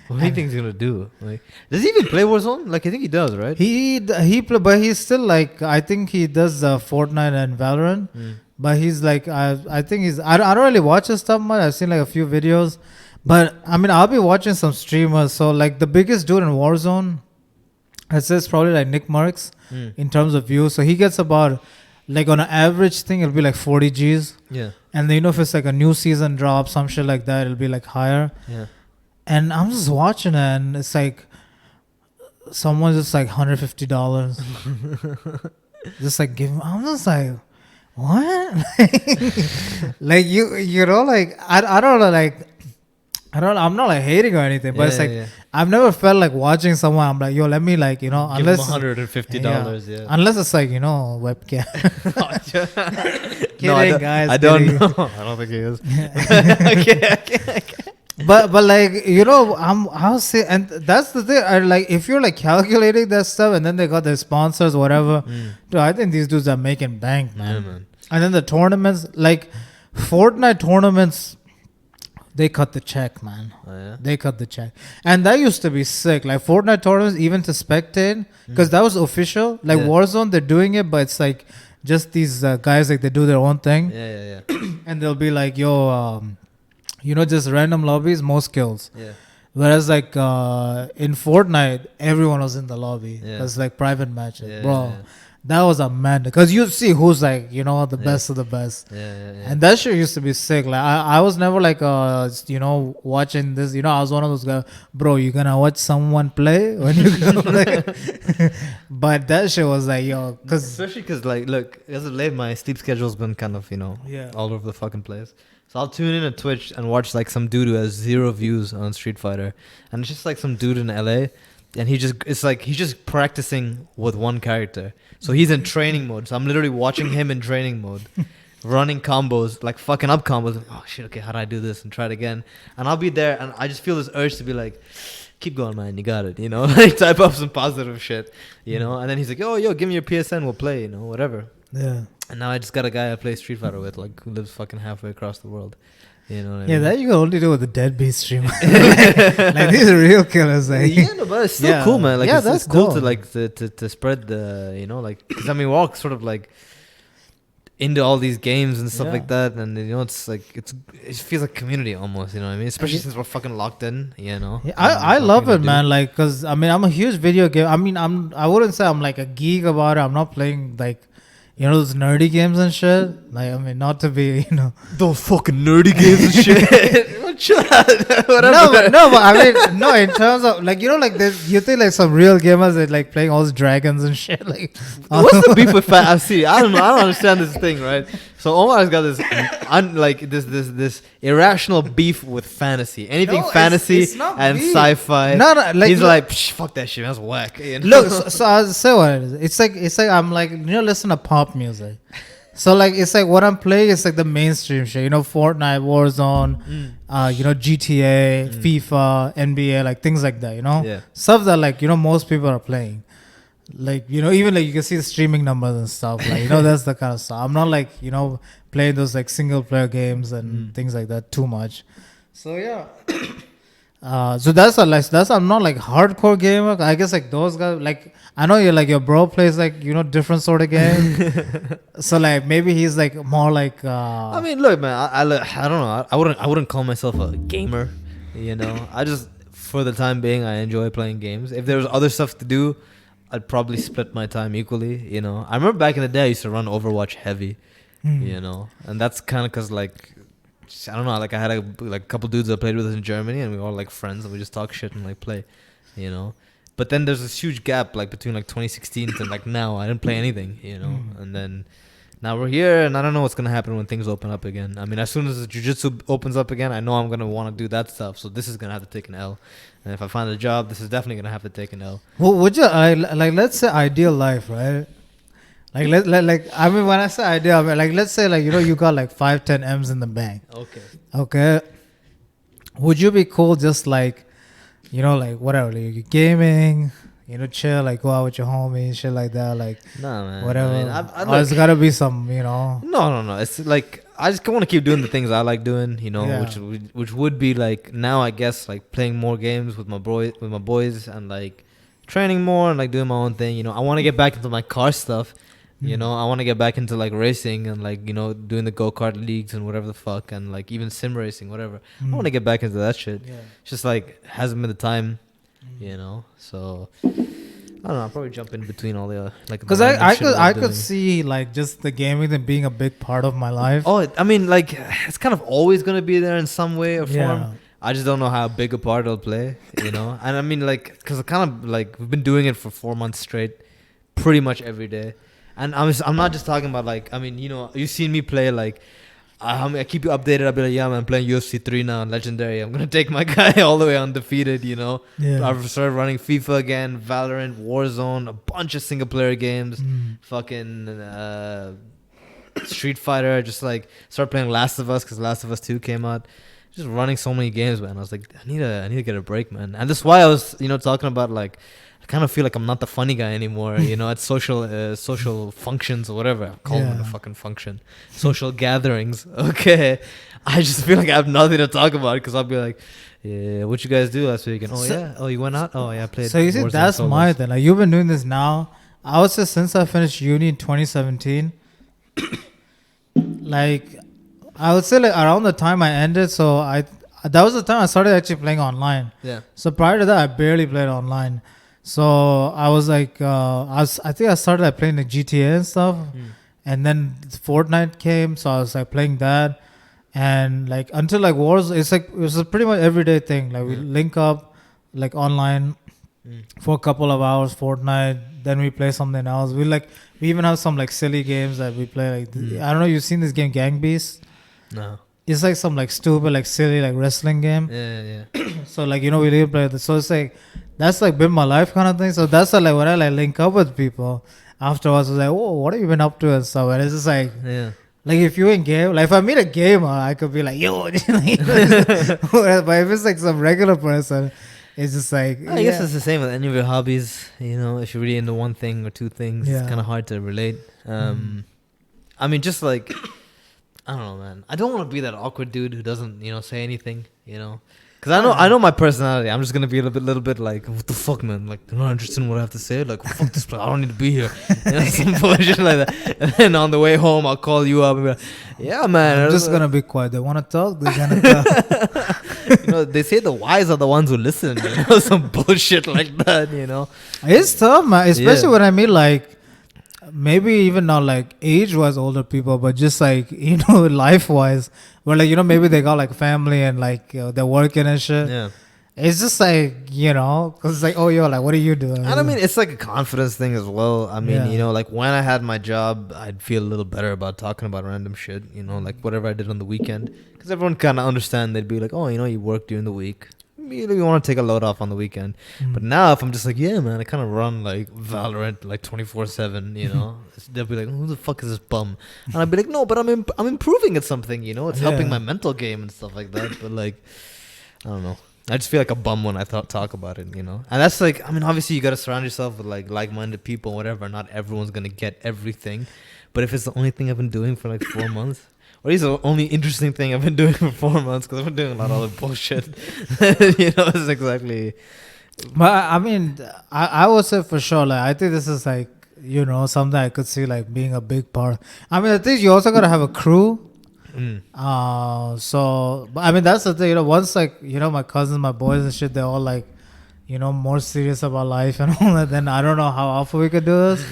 What do you think he's gonna do? Like, does he even play Warzone? Like, I think he does, right? But he's still like, I think he does Fortnite and Valorant. But he's like, I think he's. I don't really watch his stuff much. I've seen like a few videos, but I mean, I'll be watching some streamers. So like the biggest dude in Warzone, I'd say it's probably like Nick Marks in terms of views. So he gets about like on an average thing, it'll be like 40 G's. Yeah. And then you know if it's like a new season drop, some shit like that, it'll be like higher. Yeah. And I'm just watching it, and it's like someone's just like $150, just like giving. I'm just like, what? Like you know, like I don't know, like I'm not like hating or anything, but it's like I've never felt like watching someone. I'm like, yo, let me like give unless $150, yeah. Unless it's like webcam. Kidding, No, guys. I don't kidding. know. I don't think he is. Okay. But like I'll say, and that's the thing. I like if you're like calculating that stuff, and then they got their sponsors, whatever. Dude, I think these dudes are making bank, man. Yeah, man. And then the tournaments, like Fortnite tournaments, they cut the check, man. Oh, yeah? They cut the check, and that used to be sick. Like Fortnite tournaments, even to spectate, because that was official. Like Warzone, they're doing it, but it's like just these guys, like they do their own thing. Yeah. And they'll be like, yo. Just random lobbies, most kills. Yeah. Whereas like in Fortnite, everyone was in the lobby. Yeah. It's like private matches, Yeah, bro. yeah. That was a man, because you see who's like the best of the best. Yeah. And that shit used to be sick. Like I was never like watching this. I was one of those guys, bro. You gonna watch someone play when you go play? But that shit was like especially because like look, as of late, my sleep schedule's been kind of all over the fucking place. So I'll tune in at Twitch and watch like some dude who has 0 views on Street Fighter, and it's just like some dude in LA, and he's just practicing with one character. So he's in training mode. So I'm literally watching him in training mode, running combos, like fucking up combos. Oh shit, okay, how do I do this? And try it again. And I'll be there, and I just feel this urge to be like, keep going, man, you got it. Like type up some positive shit. And then he's like, yo, give me your PSN, we'll play. Whatever. Yeah. And now I just got a guy I play Street Fighter with, like, who lives fucking halfway across the world. You know what I mean? Yeah, that you can only do with the deadbeat streamer. Like these are real killers. Like. Yeah, no, but it's still cool, man. Like, that's cool cool to like to spread the, like, because I mean, we're all sort of like, into all these games and stuff Yeah. like that, and it's like it feels like community almost, you know what I mean? Especially since we're fucking locked in, you know. Yeah, and there's I love nothing it, to do. man. Like, cause I mean, I'm a huge video game. I mean, I wouldn't say I'm like a geek about it. I'm not playing like, those nerdy games and shit. Like, I mean, not to be, Those fucking nerdy games and shit. Chill out. Whatever. No, but I mean, no. In terms of like, like you think like some real gamers are like playing all these dragons and shit. Like, What's the beef with fantasy? I don't know. I don't understand this thing, right? So Omar's got this, this irrational beef with fantasy. Anything No, fantasy it's not and beef. sci-fi. No, like, he's look- like, "Psh, fuck that shit. That's whack. You know? Look, so I'll say what it is. It's like I'm like listen to pop music. So like it's like what I'm playing is like the mainstream shit. Fortnite, Warzone, GTA, FIFA, NBA, like things like that. Yeah. Stuff that like most people are playing. Like even like you can see the streaming numbers and stuff. Like that's the kind of stuff. I'm not like playing those like single player games and things like that too much. So yeah. So that's I'm not like hardcore gamer. I guess like those guys like I know you're like your bro plays like different sort of game. So like maybe he's like more like I mean, look, man. I don't know. I wouldn't call myself a gamer. I just for the time being I enjoy playing games. If there was other stuff to do, I'd probably split my time equally. I remember back in the day I used to run Overwatch heavy. And that's kind of because like. I don't know, like I had a couple dudes I played with in Germany, and we were all like friends, and we just talk shit and like play, But then there's this huge gap like between like 2016 and like now. I didn't play anything, And then now we're here, and I don't know what's gonna happen when things open up again. I mean, as soon as the jiu-jitsu opens up again, I know I'm gonna want to do that stuff. So this is gonna have to take an L, and if I find a job, this is definitely gonna have to take an L. well, would you like let's say ideal life, right? Like I mean when I say ideal, I mean, like let's say like you got like 5-10 M's in the bank. Okay. Would you be cool just like like whatever, like you're gaming, chill, like go out with your homies, shit like that, like Nah, man. whatever. I mean, There's gotta be some, No. It's like I just want to keep doing the things I like doing, Yeah. which would be like now I guess like playing more games with my boys and like training more and like doing my own thing. I want to get back into my car stuff. I want to get back into like racing and like doing the go-kart leagues and whatever the fuck, and like even sim racing, whatever. I want to get back into that shit. Yeah. It's just like hasn't been the time, So I don't know. I'll probably jump in between all the like. Because I could see like just the gaming thing being a big part of my life. Oh, I mean, like it's kind of always gonna be there in some way or form. Yeah. I just don't know how big a part it'll play, And I mean, like, because I kind of like we've been doing it for 4 months straight, pretty much every day. And I'm not just talking about like, I mean, you've seen me play like, I keep you updated. I'll be like, yeah, man, I'm playing UFC 3 now, Legendary. I'm going to take my guy all the way undefeated, Yeah. I've started running FIFA again, Valorant, Warzone, a bunch of single player games, fucking Street Fighter. Just like started playing Last of Us because Last of Us 2 came out. Just running so many games, man. I was like, I need to get a break, man. And that's why I was, talking about like, I kind of feel like I'm not the funny guy anymore, at social functions or whatever. I call them a fucking function. Social gatherings. Okay. I just feel like I have nothing to talk about because I'll be like, yeah, what you guys do last weekend? Oh, yeah. Oh, you went out? Oh, yeah, I played. So you see, Warzone that's solos. my thing. Like you've been doing this now. I would say since I finished uni in 2017, like I would say like around the time I ended. So that was the time I started actually playing online. Yeah. So prior to that, I barely played online. So I was like, I think I started like playing the GTA and stuff, and then Fortnite came, so I was like playing that, and like until like wars, it was a pretty much everyday thing. Like we link up, like online, for a couple of hours, Fortnite. Then we play something else. We even have some like silly games that we play. Like I don't know, you've seen this game Gang Beasts? No. It's like some like stupid like silly like wrestling game. Yeah. So like we really play this. So it's like that's like been my life kind of thing. So that's like when I like link up with people afterwards. It's like, oh, what have you been up to and stuff. And it's just like, like if you in game, like if I meet a gamer, I could be like, yo, but if it's like some regular person, it's just like I guess it's the same with any of your hobbies. If you're really into one thing or two things, it's kind of hard to relate. I mean, just like I don't know, man. I don't want to be that awkward dude who doesn't, say anything. Cause I know my personality. I'm just gonna be a little bit like, what the fuck, man? Like, they're not interested in what I have to say. Like, fuck this place. I don't need to be here. You know, some bullshit like that. And then on the way home, I'll call you up and be like, yeah, man. I'm just gonna be quiet. They want to talk. They're gonna talk. You know, they say the wise are the ones who listen. You know, some bullshit like that. You know, It's tough, man. Especially when I meet like maybe even not like age-wise older people, but just like life-wise, where like maybe they got like family and like they're working and shit. yeah. It's just like because it's like, oh, yo, like what are you doing? And I mean, it's like a confidence thing as well. I mean, Yeah. like when I had my job, I'd feel a little better about talking about random shit, like whatever I did on the weekend. Because everyone kind of understand. They'd be like, oh, you work during the week. You want to take a load off on the weekend. But now if I'm just like, yeah, man, I kind of run like Valorant like 24/7, they'll be like, who the fuck is this bum? And I'd be like, no, but I'm improving at something, it's helping my mental game and stuff like that. But like, I don't know. I just feel like a bum when I talk about it, And that's like, I mean, obviously you got to surround yourself with like like-minded people, whatever. Not everyone's going to get everything. But if it's the only thing I've been doing for like 4 months, or at least the only interesting thing I've been doing for 4 months, because I've been doing a lot of other bullshit. It's exactly. But I mean, I would say for sure, like I think this is like something I could see like being a big part. I mean, I think you also gotta have a crew. So but I mean that's the thing. Once like my cousins, my boys and shit, they're all like more serious about life and all that. Then I don't know how often we could do this.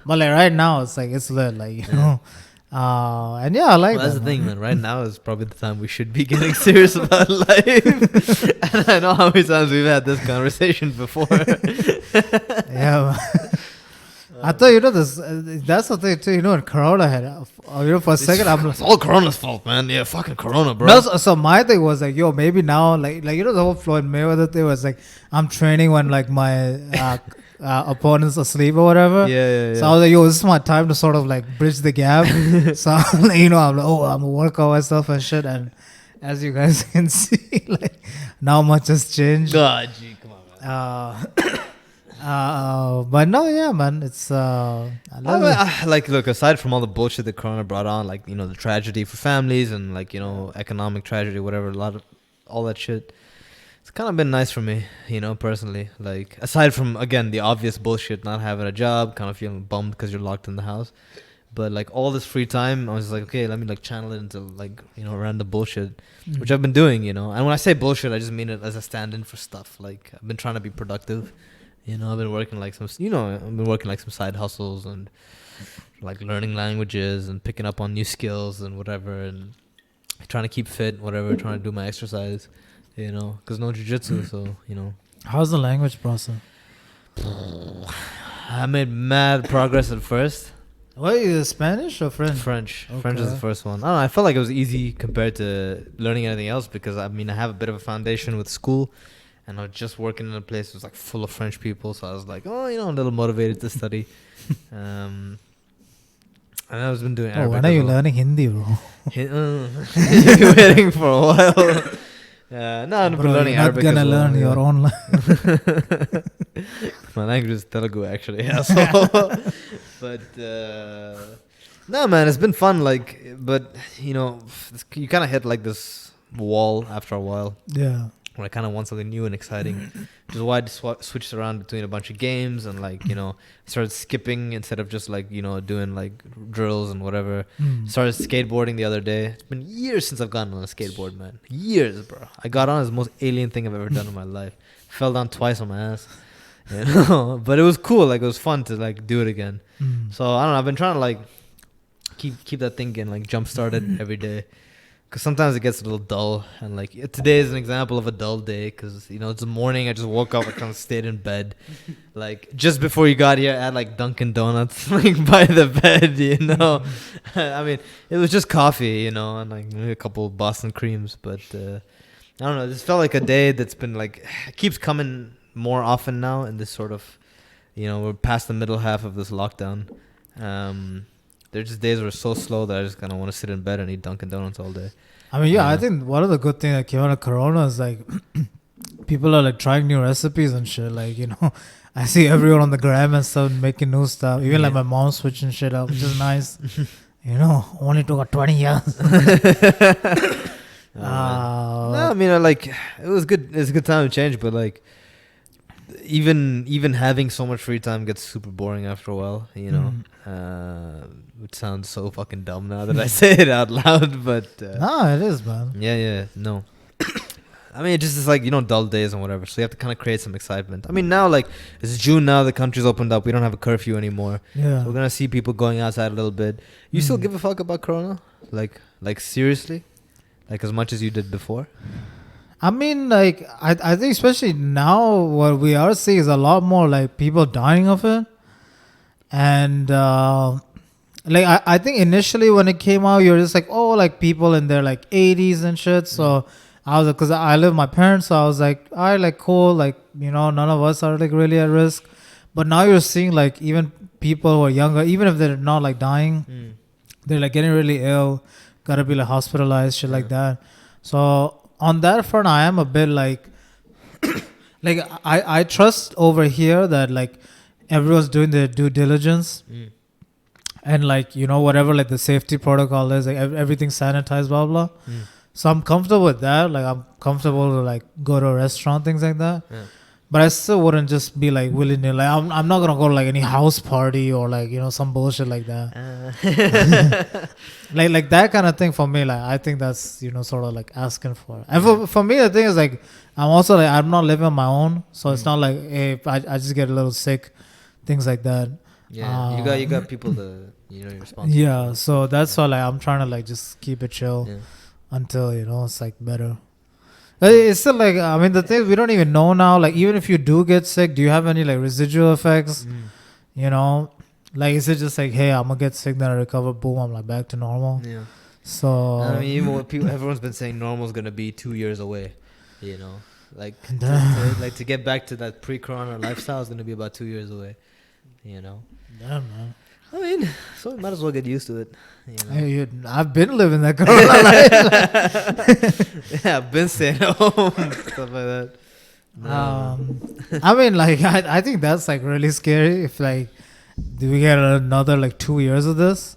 But like right now, it's like it's lit. Like and yeah, I like that's that. The thing, man. Right now is probably the time we should be getting serious about life. And I know how many times we've had this conversation before. Yeah. I thought this. That's the thing too. When Corona hit, for a second, it's all Corona's fault, man. Yeah, fucking Corona, bro. No, so my thing was like, yo, maybe now, like the whole Floyd Mayweather thing was like, I'm training when like my opponent's asleep or whatever. Yeah. So I was like, yo, this is my time to sort of like bridge the gap. So I'm like, I'm like, oh, I'm a workout myself and shit. And as you guys can see, like not much has changed. God, gee, come on, man. But no, yeah, man, it's look, aside from all the bullshit that Corona brought on, like the tragedy for families and like economic tragedy, whatever, all that shit, it's kind of been nice for me, personally. Like aside from again the obvious bullshit, not having a job, kind of feeling bummed because you're locked in the house, but like all this free time, I was like, okay, let me like channel it into like random bullshit, which I've been doing, and when I say bullshit, I just mean it as a stand-in for stuff. Like I've been trying to be productive. I've been working like some side hustles and like learning languages and picking up on new skills and whatever, and trying to keep fit, whatever, trying to do my exercise, because no jiu-jitsu, so, How's the language process? I made mad progress at first. What, is it Spanish or French? French. Okay. French is the first one. I don't know, I felt like it was easy compared to learning anything else because, I mean, I have a bit of a foundation with school. And I was just working in a place that was like full of French people, so I was like, oh, a little motivated to study. And I've been doing Arabic. When are you learning Hindi, bro? You've been waiting for a while. No, I've been learning Arabic. You're not gonna learn your own language. My language is Telugu, actually. Yeah, so but no, man, it's been fun. Like, but you kind of hit like this wall after a while. Yeah. When I kind of want something new and exciting, which is why I switched around between a bunch of games and like started skipping instead of just like doing like drills and whatever. Started skateboarding the other day. It's been years since I've gotten on a skateboard, man. Years, bro. I got on as the most alien thing I've ever done in my life. Fell down twice on my ass, but it was cool. Like it was fun to like do it again. So I don't know. I've been trying to like keep that thing getting like jump started every day. Because sometimes it gets a little dull. And, like, today is an example of a dull day. Because, it's the morning. I just woke up. I kind of stayed in bed. Like, just before you got here, I had, like, Dunkin' Donuts, like, by the bed, I mean, it was just coffee, and, like, maybe a couple of Boston creams. But, I don't know. This felt like a day that's been, like, keeps coming more often now. In this sort of, we're past the middle half of this lockdown. There's just days where it's so slow that I just kind of want to sit in bed and eat Dunkin' Donuts all day. I mean, I think one of the good things that came out of Corona is like people are like trying new recipes and shit. Like, I see everyone on the gram and stuff making new stuff. Even like my mom switching shit up, which is nice. Only took 20 years. Oh, man. No, I mean, like it was good. It's a good time to change, but like even having so much free time gets super boring after a while. You know, it sounds so fucking dumb now that I say it out loud, but No, it is, man. yeah, no. I mean, it just is like, dull days and whatever. So you have to kind of create some excitement. I mean, now, like, it's June now. The country's opened up. We don't have a curfew anymore. Yeah. So we're going to see people going outside a little bit. You still give a fuck about Corona? Like seriously? Like, as much as you did before? I mean, like, I think especially now what we are seeing is a lot more, like, people dying of it. And, like, I think initially when it came out, you're just like, oh, like, people in their, like, 80s and shit. So I was like, because I live with my parents, so I was like, all right, like, cool. Like, none of us are, like, really at risk. But now you're seeing, like, even people who are younger, even if they're not, like, dying, they're, like, getting really ill, gotta be, like, hospitalized, shit like that. So on that front, I am a bit, like, like, I trust over here that, like, everyone's doing their due diligence. And, like, whatever, like, the safety protocol is, like, everything's sanitized, blah, blah. So I'm comfortable with that. Like, I'm comfortable to, like, go to a restaurant, things like that. Yeah. But I still wouldn't just be, like, willy-nilly. Like, I'm not going to go to, like, any house party or, like, some bullshit like that. like that kind of thing for me, like, I think that's, sort of, like, asking for it. And for me, the thing is, like, I'm also, like, I'm not living on my own. So it's not like, hey, I just get a little sick, things like that. Yeah, you got people to, you're responsible. Yeah, so that's why, like, I'm trying to, like, just keep it chill. Yeah. Until it's like better. It's still like, I mean, the thing we don't even know now. Like, even if you do get sick, do you have any like residual effects? Like, is it just like, hey, I'm gonna get sick, then I recover, boom, I'm like back to normal. Yeah. So I mean, even what everyone's been saying, normal's gonna be 2 years away. Like to get back to that pre-corona lifestyle is gonna be about 2 years away. Damn, man. I mean, so we might as well get used to it. Hey, I've been living that corona life. Yeah, I've been staying at home, stuff like that. No. I mean, like, I think that's like really scary. If like, do we get another like 2 years of this?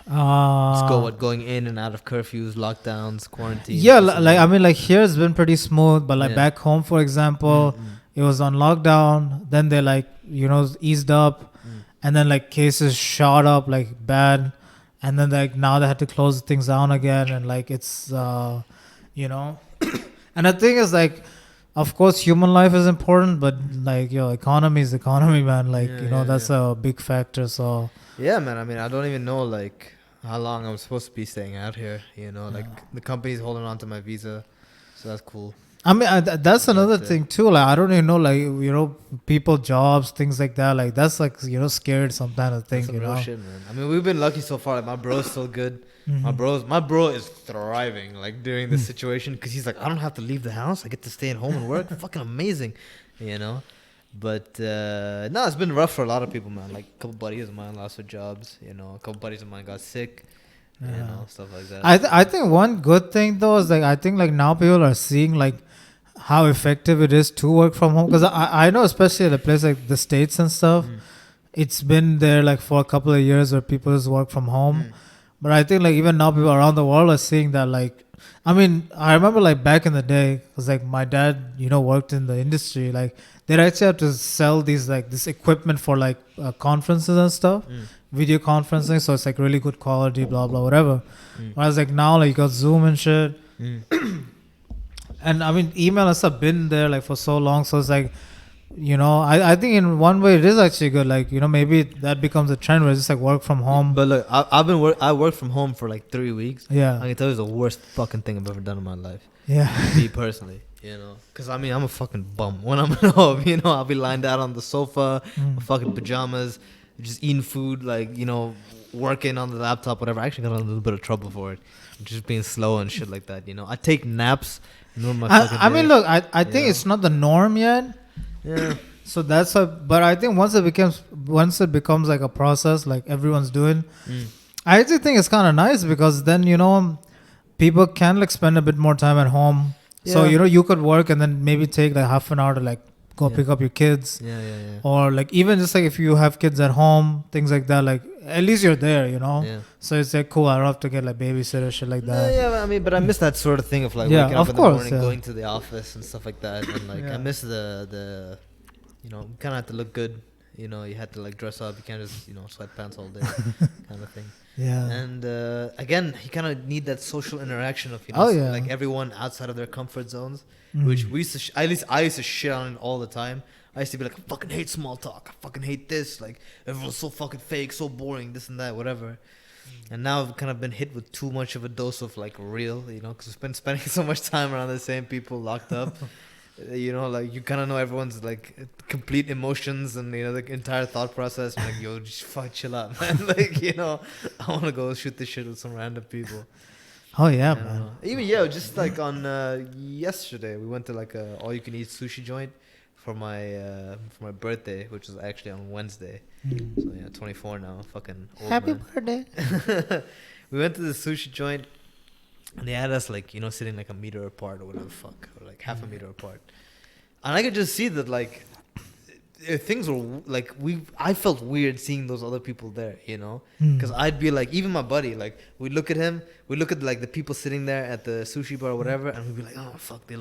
Let's go. Going in and out of curfews, lockdowns, quarantine. Yeah, like I mean, like here it's been pretty smooth, but like back home, for example, it was on lockdown. Then they like eased up. And then like cases shot up like bad, and then like now they had to close things down again, and like it's and the thing is like, of course human life is important, but like economy is economy, man. Like that's a big factor. So yeah, man. I mean, I don't even know like how long I'm supposed to be staying out here. Like the company's holding on to my visa, so that's cool. I mean, that's another thing too. Like, I don't even know, like, people, jobs, things like that. Like, that's like, scared sometimes. I think, real shit, man. I mean, we've been lucky so far. Like, my bro's still good. My bro is thriving, like, during this situation. Because he's like, I don't have to leave the house. I get to stay at home and work. Fucking amazing, But, no, it's been rough for a lot of people, man. Like, a couple buddies of mine lost their jobs. A couple buddies of mine got sick. Stuff like that. I think one good thing, though, is, like, I think, like, now people are seeing, like, how effective it is to work from home, because I know especially at a place like the States and stuff, it's been there like for a couple of years where people just work from home. But I think like even now people around the world are seeing that. Like, I mean, I remember like back in the day, because like my dad worked in the industry, like they'd actually have to sell these like this equipment for like conferences and stuff, video conferencing, so it's like really good quality, blah blah whatever. Whereas like now like you got Zoom and shit. And I mean, email has been there like for so long, so it's like, I think in one way it is actually good. Like, maybe that becomes a trend where it's just like work from home. But look, I worked from home for like 3 weeks. Yeah, I can tell you it's the worst fucking thing I've ever done in my life. Yeah, me personally, because I mean I'm a fucking bum when I'm at home. I'll be lying down on the sofa, fucking pajamas, just eating food, like working on the laptop, whatever. I actually got in a little bit of trouble for it, just being slow and shit like that. I take naps. I mean, look, I think it's not the norm yet. Yeah. So that's but I think once it becomes like a process, like everyone's doing, I actually think it's kind of nice, because then people can like spend a bit more time at home. Yeah. So you could work and then maybe take like half an hour to like go Yeah. pick up your kids. Yeah. Or like even just like if you have kids at home, things like that, like at least you're there, you know. Yeah. So it's like cool. I don't have to get like babysitter shit like No, that. yeah, I mean, but I miss that sort of thing of like Yeah, waking up of in course, the morning, yeah. going to the office and stuff like that, and like Yeah. I miss the, you know, kind of have to look good. You know, you had to like dress up. You can't just sweatpants all day, kind of thing. Yeah. And again, you kind of need that social interaction of Oh, yeah. like everyone outside of their comfort zones, Mm. which we used to. At least I used to shit on it all the time. I used to be like, I fucking hate small talk. I fucking hate this. Like everyone's so fucking fake, so boring, this and that, whatever. And now I've kind of been hit with too much of a dose of like real, you know, because I've been spending so much time around the same people locked up. You know, like you kind of know everyone's like complete emotions and the entire thought process. Like, yo, just fuck, chill out, man. Like, I want to go shoot the shit with some random people. Oh yeah, I don't man. know. Even just like on yesterday, we went to like a all-you-can-eat sushi joint for my birthday, which was actually on Wednesday. Mm. So yeah, 24 now, fucking old Happy man. birthday. We went to the sushi joint, and they had us like sitting like a meter apart or whatever the fuck, or like half a meter apart, and I could just see that like things were like I felt weird seeing those other people there, because I'd be like, even my buddy, like we look at him, we look at like the people sitting there at the sushi bar or whatever, and we'd be like, oh fuck, they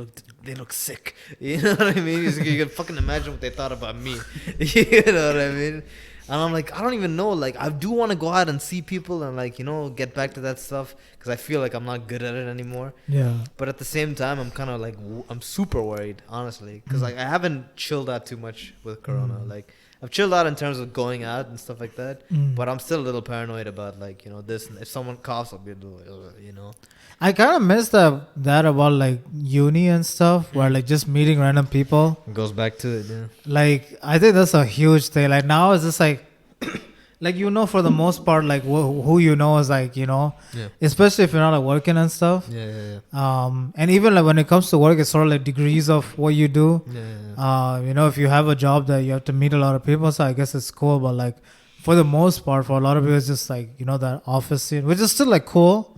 look sick, you know what I mean? You can fucking imagine what they thought about me, you know what I mean? And I'm like, I don't even know. Like, I do want to go out and see people and, like, get back to that stuff because I feel like I'm not good at it anymore. Yeah. But at the same time, I'm kind of like, I'm super worried, honestly. Because, like, I haven't chilled out too much with Corona. Like, I've chilled out in terms of going out and stuff like that. But I'm still a little paranoid about, like, this. If someone coughs, I'll be a little, I kind of miss that about like uni and stuff, where like just meeting random people. It goes back to it, yeah. Like I think that's a huge thing. Like now it's just like, like for the most part, like who is like Yeah. especially if you're not like working and stuff. Yeah. And even like when it comes to work, it's sort of like degrees of what you do. Yeah. If you have a job that you have to meet a lot of people, so I guess it's cool. But like for the most part, for a lot of people, it's just like that office scene, which is still like cool.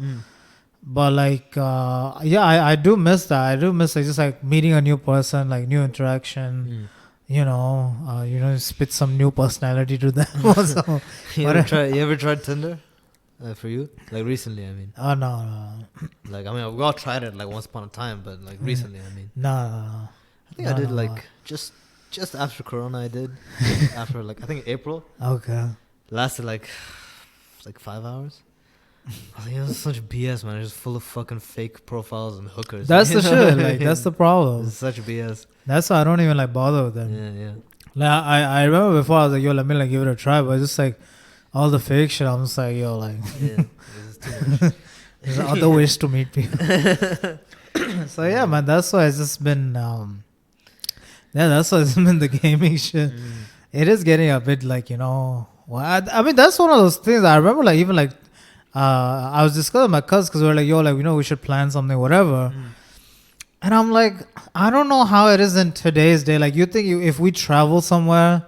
But like, I do miss that. I do miss like just like meeting a new person, like new interaction. Spit some new personality to them. Also, You ever tried Tinder? For you? Like recently, I mean. Oh no. Like, I mean, we all tried it like once upon a time, but like recently, I mean. No. I think I did like just after Corona. I did after like I think April. Okay. Lasted like 5 hours. I think it was such BS, man. It's just full of fucking fake profiles and hookers. That's the You know shit. what I Like mean? that's the problem. It's such BS. That's why I don't even like bother with them. Yeah. Like I remember before I was like, yo, let me like give it a try, but it's just like all the fake shit. I'm just like, yo, like Yeah. It's too much. there's other ways to meet people. So yeah, man, that's why it's just been that's why it's been the gaming shit. It is getting a bit like, well, I mean that's one of those things I remember, like even like I was discussing with my cousins because we were like, yo, like we should plan something, whatever. And I'm like, I don't know how it is in today's day. Like, you think if we travel somewhere,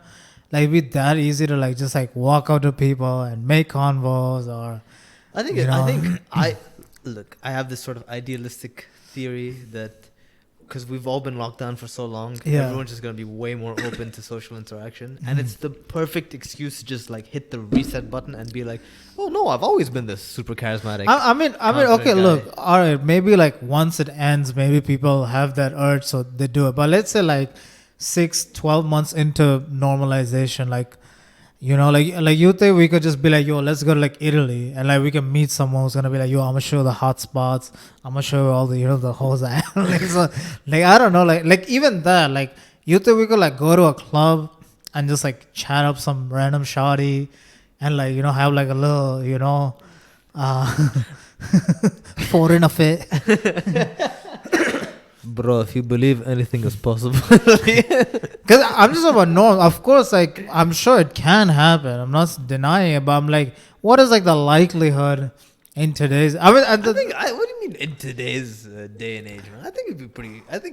like, it'd be that easy to like just like walk out to people and make convos, or I think look. I have this sort of idealistic theory that because we've all been locked down for so long, everyone's just gonna be way more open to social interaction, and it's the perfect excuse to just like hit the reset button and be like, oh no, I've always been this super charismatic. I mean, okay, guy. look, all right, maybe like once it ends, maybe people have that urge, so they do it. But let's say like 6-12 months into normalization, like like you think we could just be like, yo, let's go to like Italy, and like we can meet someone who's gonna be like, yo, I'm gonna show you the hot spots, I'm gonna show you all the the holes I have. Like, so, like I don't know, like even that, like you think we could like go to a club and just like chat up some random shawty and like have like a little foreign affair. Bro, if you believe anything is possible. Because I'm just about norm. Of course, like I'm sure it can happen. I'm not denying it, but I'm like, what is like the likelihood in today's? I mean, what do you mean in today's day and age, man? I think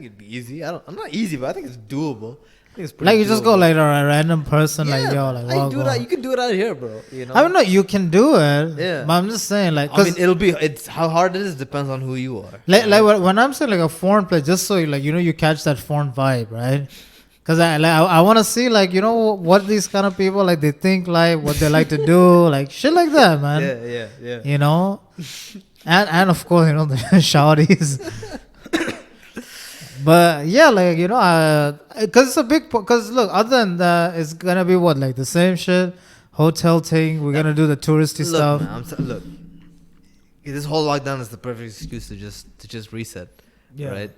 it'd be easy. I'm not easy, but I think it's doable. I think it's pretty like you doable. just go like a random person, like yo, like I do that. You can do it out here, bro. I don't know. You can do it. Yeah. But I'm just saying, like, I mean, it's how hard it is depends on who you are. like when I'm saying like a foreign place, just so you catch that foreign vibe, right? Cause I want to see like what these kind of people like they think like what they like to do like shit like that, man. Yeah. You know, and of course the shawties. But yeah, like cause it's a big. Cause look, other than that, it's gonna be what like the same shit, hotel thing. We're gonna do the touristy Look, stuff. man, look, this whole lockdown is the perfect excuse to just reset, right?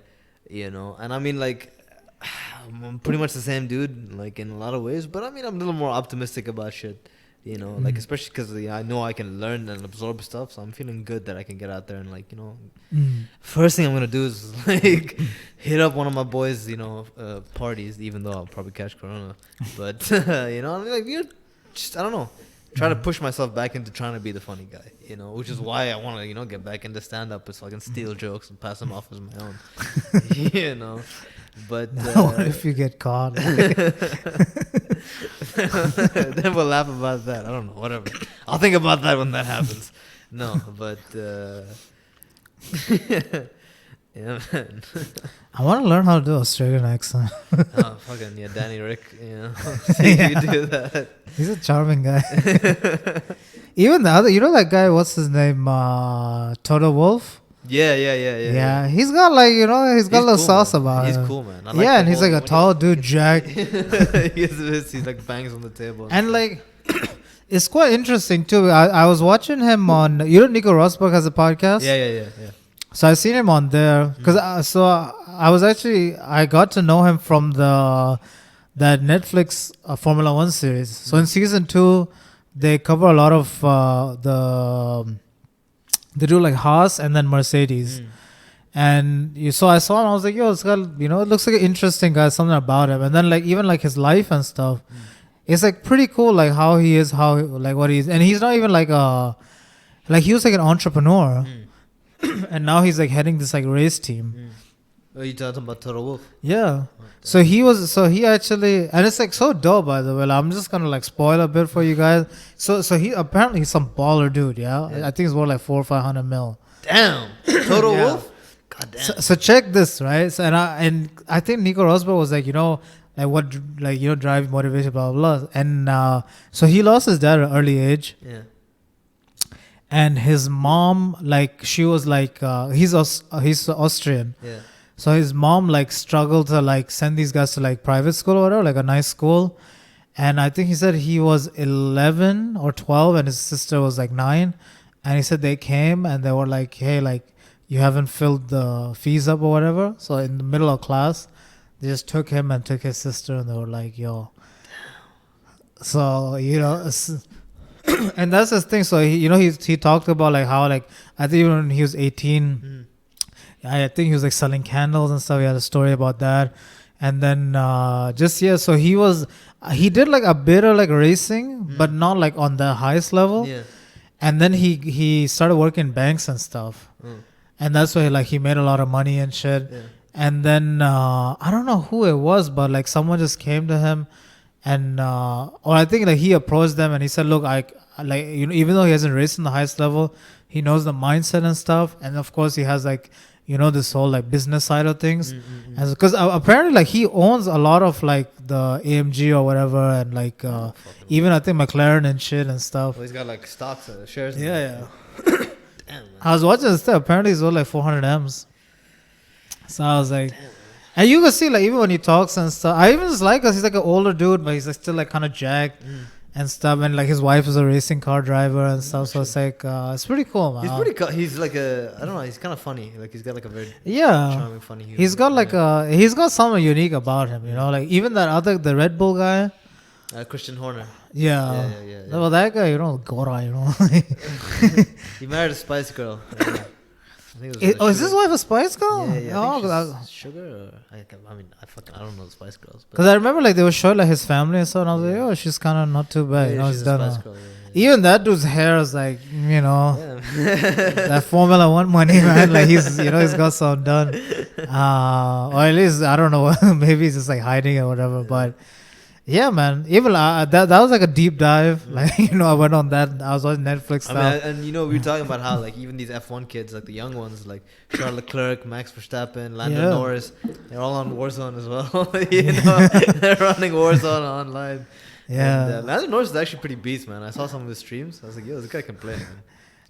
And I mean like. I'm pretty much the same dude, like in a lot of ways. But I mean, I'm a little more optimistic about shit, like especially because I know I can learn and absorb stuff. So I'm feeling good that I can get out there and like first thing I'm gonna do is like hit up one of my boys, parties. Even though I'll probably catch corona, but I mean, like just I don't know. Try to push myself back into trying to be the funny guy, which is why I want to, get back into stand up so I can steal jokes and pass them off as my own, But what if you get caught? Then we'll laugh about that. I don't know, whatever. I'll think about that when that happens. No, but yeah, man. I want to learn how to do Australian accent. Oh, fucking yeah, Danny Rick. See if you do that. He's a charming guy. Even the other, that guy. What's his name? Toto Wolf. Yeah. He's got like he's got a little cool, sauce man. about He's him. cool, man. And he's like a tall dude, Jack. He like bangs on the table. And like, it's quite interesting too. I was watching him on. Nico Rosberg has a podcast. Yeah. So I seen him on there because I got to know him from that Netflix Formula One series. So in season 2, they cover a lot of they do like Haas and then Mercedes. And so I saw him, I was like, yo, it's got, it looks like an interesting guy, something about him. And then like even like his life and stuff, it's like pretty cool, like how he is, what he is. And he's not even like he was like an entrepreneur. And now he's like heading this like race team. Are you talking about Toto Wolff? Yeah. So he actually, and it's like so dope, by the way. Like, I'm just gonna like spoil a bit for you guys. So he apparently he's some baller dude. Yeah. I think it's worth like 400 or 500 mil. Damn. Toto Wolff. God damn. So check this, right? So and I think Nico Rosberg was like like what drive motivation, blah blah blah. And so he lost his dad at an early age. Yeah. And his mom, like she was like he's Austrian. Yeah. So his mom like struggled to like send these guys to like private school or whatever, like a nice school. And I think he said he was 11 or 12 and his sister was like 9. And he said they came and they were like, hey, like you haven't filled the fees up or whatever. So in the middle of class, they just took him and took his sister and they were like, yo. So, and that's his thing. So he talked about like how like I think when he was 18, I think he was like selling candles and stuff. He had a story about that, and then so he did like a bit of like racing, but not like on the highest level. Yeah. And then he started working in banks and stuff, and that's why he made a lot of money and shit. Yeah. And then I don't know who it was, but like someone just came to him. And or I think like he approached them and he said, look, even though he hasn't raced in the highest level, he knows the mindset and stuff. And of course he has like, this whole like business side of things. And because apparently like he owns a lot of like the AMG or whatever. And like even I think McLaren and shit and stuff. Well, he's got like stocks, shares. Yeah. Damn, man. I was watching this stuff. Apparently he's worth like 400 M's. So I was like... Damn. And you can see, like, even when he talks and stuff, I even just like us. He's like an older dude, but he's like still like kind of jacked and stuff. And like his wife is a racing car driver and stuff. So it's like, it's pretty cool, man. He's pretty he's like I don't know, he's kind of funny. Like he's got like a very charming, funny humor. He's got like he's got something unique about him, like even the Red Bull guy. Christian Horner. Yeah. Well, that guy, Gora, He married a Spice Girl. Is his wife a Spice Girl? Yeah. Sugar? I don't know the Spice Girls. Because I remember like they were showing like his family and so, and I was like, oh, she's kind of not too bad. She's a Spice Girl. Even that dude's hair is like, that Formula One money, man. Like he's got some done. Or at least I don't know. Maybe he's just like hiding it or whatever. But Yeah, man. Even that was like a deep dive. Like I went on that. I was on Netflix I mean, stuff. and we were talking about how like even these F1 kids, like the young ones, like Charles Leclerc, Max Verstappen, Lando Yeah. Norris, they're all on Warzone as well. They're running Warzone online. Yeah. And Lando Norris is actually pretty beast, man. I saw some of his streams. I was like, yo, this guy can play, man.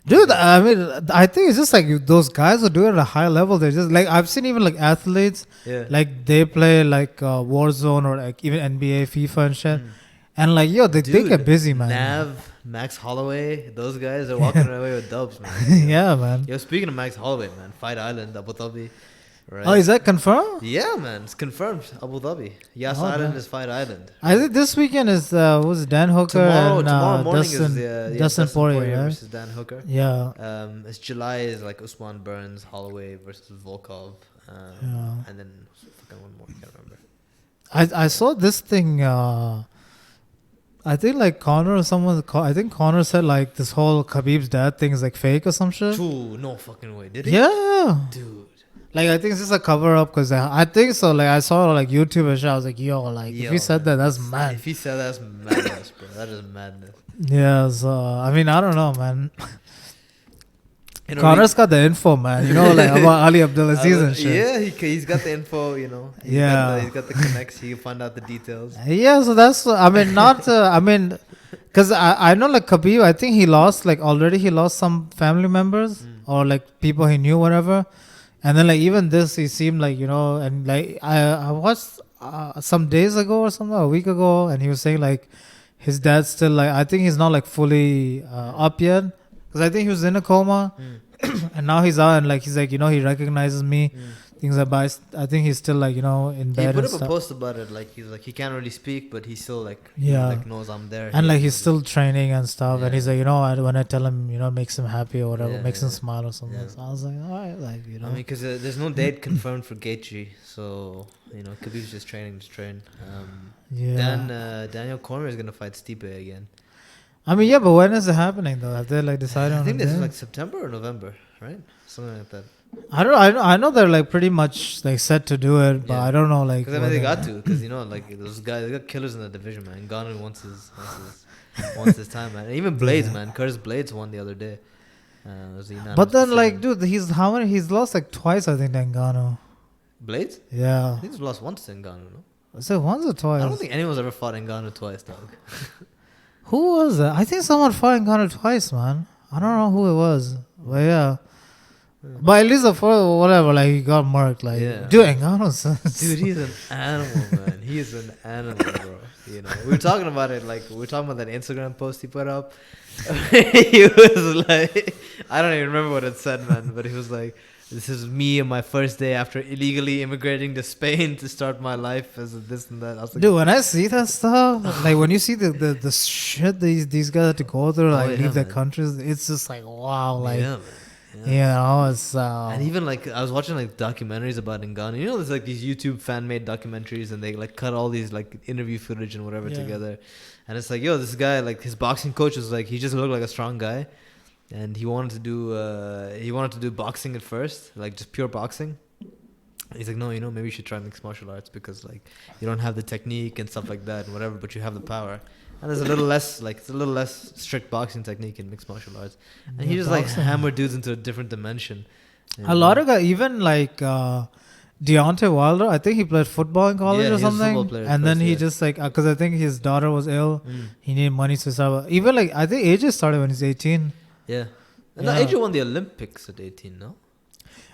Dude, I mean, I think it's just like those guys who do it at a high level. They're just like, I've seen even like athletes, Yeah. like they play like Warzone or like even NBA, FIFA and shit. Mm. And like, yo, they Dude, get busy, man. Nav, Max Holloway, those guys are walking away with dubs, man. Yeah, man. Yo, speaking of Max Holloway, man, Fight Island, Abu Dhabi. Right? Oh, is that confirmed? Yeah, man, it's confirmed. Abu Dhabi. Yas Oh, Island man. is Fight Island. I think this weekend is was Dan Hooker Tomorrow and morning Dustin, is Dustin Poirier, right? versus Dan Hooker. Yeah. It's July is like Usman Burns, Holloway versus Volkov, Yeah. and then fucking one more. I can't remember. I saw this thing. I think like Connor or someone. I think Connor said like this whole Khabib's dad thing is like fake or some shit. Dude, no fucking way. Did he? Yeah. Dude. Like I think it's just a cover up because I think so. Like I saw like YouTube and shit. I was like, yo, like if he said that, that's mad. If he said that's madness, bro. That is madness. Yeah. So I mean, I don't know, man. You know, Connor's got the info, man. Like about Ali Abdulaziz and shit. Yeah, he's got the info. Yeah. He's got the connects. He can find out the details. Yeah, so that's I mean not I mean because I know like Khabib, I think he lost like already he lost some family members or like people he knew, whatever. And then like even this he seemed like and like I watched some days ago or something, a week ago, and he was saying like his dad's still like I think he's not like fully up yet because I think he was in a coma and now he's out and like he's like he recognizes me. Things like that. I think he's still like in bed. He put and up stuff. a post about it. Like he's like he can't really speak, but he still like Yeah. knows I'm there. And like he's still training and stuff, and Yeah. he's like, when I tell him, makes him happy or whatever, Yeah, makes him yeah. smile or something. Yeah. So I was like, all right, like I mean, because there's no date confirmed for Gaethje, so Khabib's just training to train. yeah. Then Daniel Cormier is gonna fight Stipe again. I mean, yeah, but when is it happening though? Have they like decided on? I think a this is date? like September or November, right? Something like that. I don't. I know they're like pretty much like set to do it, but Yeah. I don't know like. Because I mean, they whether- got to. Because like those guys, they got killers in the division, man. Ngannou wants his time, man. And even Blades, Yeah. man. Curtis Blades won the other day. It was a unanimous But then, like, decision. dude, he's how many? He's lost like twice, I think, to Ngannou. Blades? Yeah. I think he's lost once to Ngannou, no? Was it once or twice? I don't think anyone's ever fought Ngannou twice, dog. Who was that? I think someone fought Ngannou twice, man. I don't know who it was, but yeah. But at least for whatever, like he got marked, like Yeah. dude, Ngannou's Dude, he's an animal, man. He is an animal, bro. We were talking about it, like, we were talking about that Instagram post he put up. He was like, I don't even remember what it said, man, but he was like, this is me on my first day after illegally immigrating to Spain to start my life as a this and that. I was like, dude. When I see that stuff, like when you see the shit these guys have to go through, like yeah, leave their man. countries, it's just like wow, like yeah, man. it's And even like I was watching like documentaries about Ngannou. There's like these YouTube fan made documentaries, and they like cut all these like interview footage and whatever Yeah. together. And it's like, yo, this guy, like his boxing coach was like, he just looked like a strong guy, and he wanted to do boxing at first, like just pure boxing. He's like, no, maybe you should try mixed martial arts because like you don't have the technique and stuff like that and whatever, but you have the power. And there's a little less strict boxing technique in mixed martial arts. And he Yeah, just like boxing. hammered dudes into a different dimension. a lot of guys, even like Deontay Wilder. I think he played football in college Yeah, or he was a football something, player at and then first, he yeah. just like because I think his daughter was ill. Mm. He needed money to start. Even like I think AJ started when he's 18. Yeah. And Yeah. AJ won the Olympics at 18, no?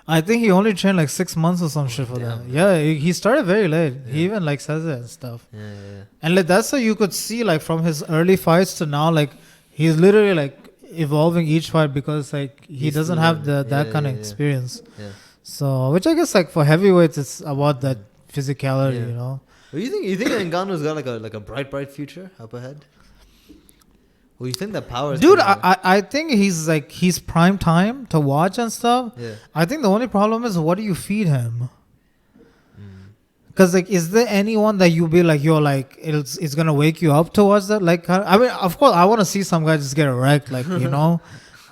I think he only trained like 6 months or some shit for that. damn. Yeah, he started very late. Yeah. He even like says it and stuff. Yeah, yeah. And like that's how you could see like from his early fights to now, like he's literally like evolving each fight because like he He's doesn't still have learning. that Yeah, kind of yeah, yeah. experience. Yeah. So which I guess like for heavyweights it's about that physicality, Yeah. Well, you think Ngannou's got like a bright future up ahead? Well, you think that power is Dude, gonna- I think he's prime time to watch and stuff. Yeah. I think the only problem is what do you feed him? Mm. Because like, is there anyone that you be like, you're like, it's gonna wake you up to watch that? Like, I mean, of course, I want to see some guy just get wrecked, like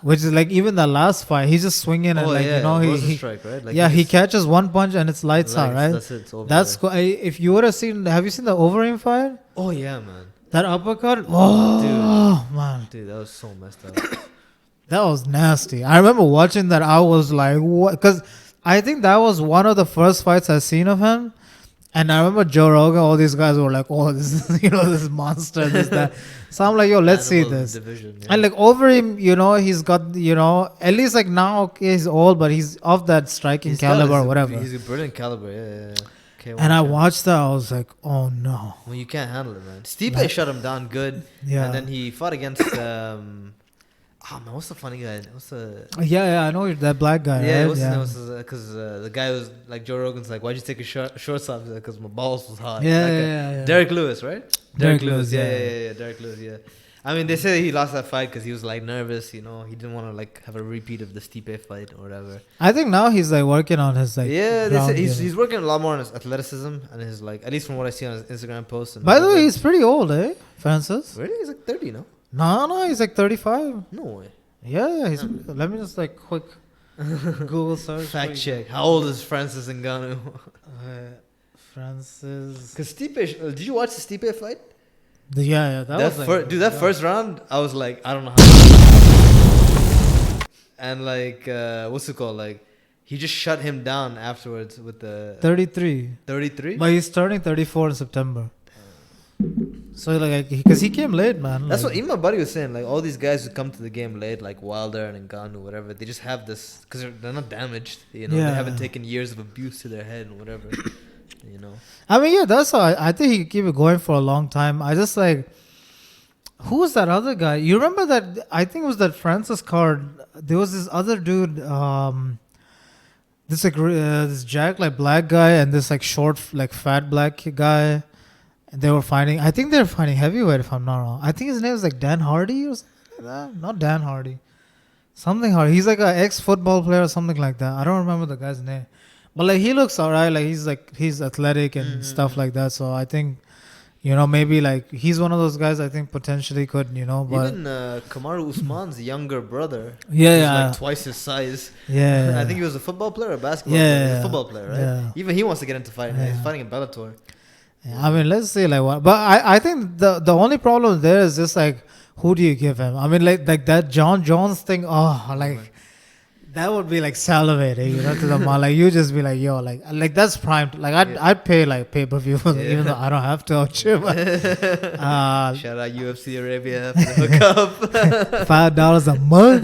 which is like even the last fight, he's just swinging and like he strike, right? Like he catches one punch and it's lights out, right? That's it. It's over. That's if you would have seen, have you seen the Overeem fight? Oh yeah, man. That uppercut, oh man, dude, that was so messed up. That was nasty. I remember watching that. I was like, what? Because I think that was one of the first fights I seen of him. And I remember Joe Rogan, all these guys were like, oh, this is, this monster, this, that. So I'm like, yo, let's see this. Division, yeah. And like over him, he's got, at least like now, okay, he's old, but he's of that striking caliber or whatever. He's a brilliant caliber, yeah. Okay, and I watched that, I was like, oh no. Well, you can't handle it, man. Stipe shut him down good. Yeah. And then he fought against, man, what's the funny guy? What's the... Yeah, I know that black guy. Yeah, right? what's his name? Because the guy was like, Joe Rogan's like, why'd you take your shorts off? Because my balls was hot. Yeah. Derek Lewis, right? Derek Lewis, yeah. Derek Lewis, yeah. I mean, they say he lost that fight because he was like nervous, he didn't want to like have a repeat of the Stipe fight or whatever. I think now he's like working on his like. Yeah, they say he's working a lot more on his athleticism and his like, at least from what I see on his Instagram posts. By the way, he's pretty old, Francis? Really? He's like 30, no? No, he's like 35. No way. Yeah, let me just like quick Google search. Fact check. How old is Francis Ngannou? Francis. Because Stipe, did you watch the Stipe fight? Yeah, that was like, that first round, I was like, I don't know how. And like, what's it called? Like, he just shut him down afterwards with the 33. 33? But he's turning 34 in September. So like, because he came late, man. That's like, what even my buddy was saying. Like all these guys who come to the game late, like Wilder and Ngannou, whatever, they just have this because they're not damaged. They haven't taken years of abuse to their head and whatever. I mean, yeah, that's how I think he could keep it going for a long time. I just like, who was that other guy? You remember that? I think it was that Francis card. There was this other dude. This Jack like black guy and this like short like fat black guy. And they were fighting. I think they're fighting heavyweight, if I'm not wrong. I think his name is like Dan Hardy or something like that. Not Dan Hardy. Something Hardy. He's like an ex-football player or something like that. I don't remember the guy's name. But like he looks alright. Like he's athletic and stuff like that. So I think, maybe like he's one of those guys I think potentially could, But even Kamaru Usman's younger brother. Yeah. Like twice his size. Yeah. I think he was a football player or basketball player. He was a football player, right? Yeah. Even he wants to get into fighting. Yeah. He's fighting in Bellator. Yeah, I mean, let's see like what. But I think the only problem there is just like who do you give him? I mean, like that John Jones thing. Oh, like that would be like salivating, to the mall. Like you just be like, yo, like that's prime. Like I'd pay like pay-per-view for them, even though I don't have to. Shout out UFC Arabia for the hookup. $5 a month.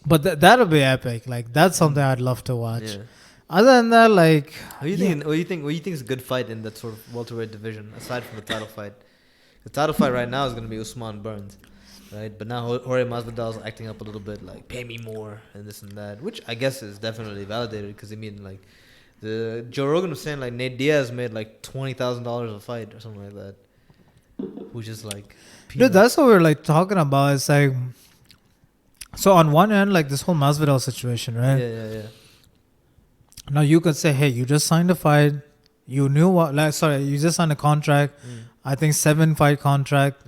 But that'll be epic. Like that's something I'd love to watch. Yeah. Other than that, like, what do you think is a good fight in that sort of welterweight division aside from the title fight? The title fight right now is going to be Usman Burns, right? But now Jorge Masvidal is acting up a little bit, like pay me more and this and that, which I guess is definitely validated because like the Joe Rogan was saying like Nate Diaz made like $20,000 a fight or something like that, which is like peanuts. Dude, that's what we're like talking about. It's like, so on one end, like this whole Masvidal situation, right? Yeah. Now you could say, hey, you just signed a fight. You knew what? You just signed a contract. I think 7-fight contract.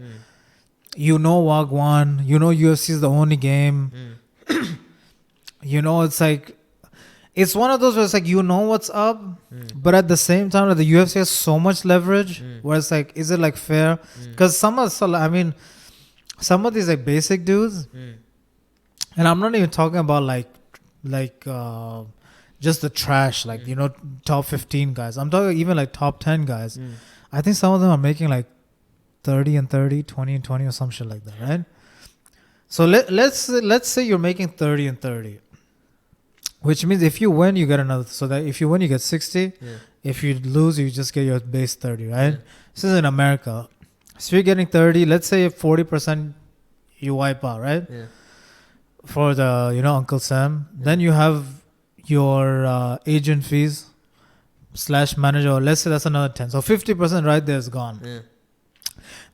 You know Wagwan. You know UFC is the only game. It's like, it's one of those where it's like what's up, but at the same time, like, the UFC has so much leverage. Where it's like, is it like fair? Because some of these like basic dudes, and I'm not even talking about like. Just the trash, like, top 15 guys. I'm talking even like top 10 guys. I think some of them are making like 30 and 30, 20 and 20 or some shit like that, right? So let's say you're making 30 and 30. Which means if you win, you get another. So that if you win, you get 60. Yeah. If you lose, you just get your base 30, right? Yeah. This is in America. So you're getting 30. Let's say 40% you wipe out, right? Yeah. For the, Uncle Sam. Yeah. Then you have your agent fees / manager, or let's say that's another 10. So 50% right there is gone. Yeah.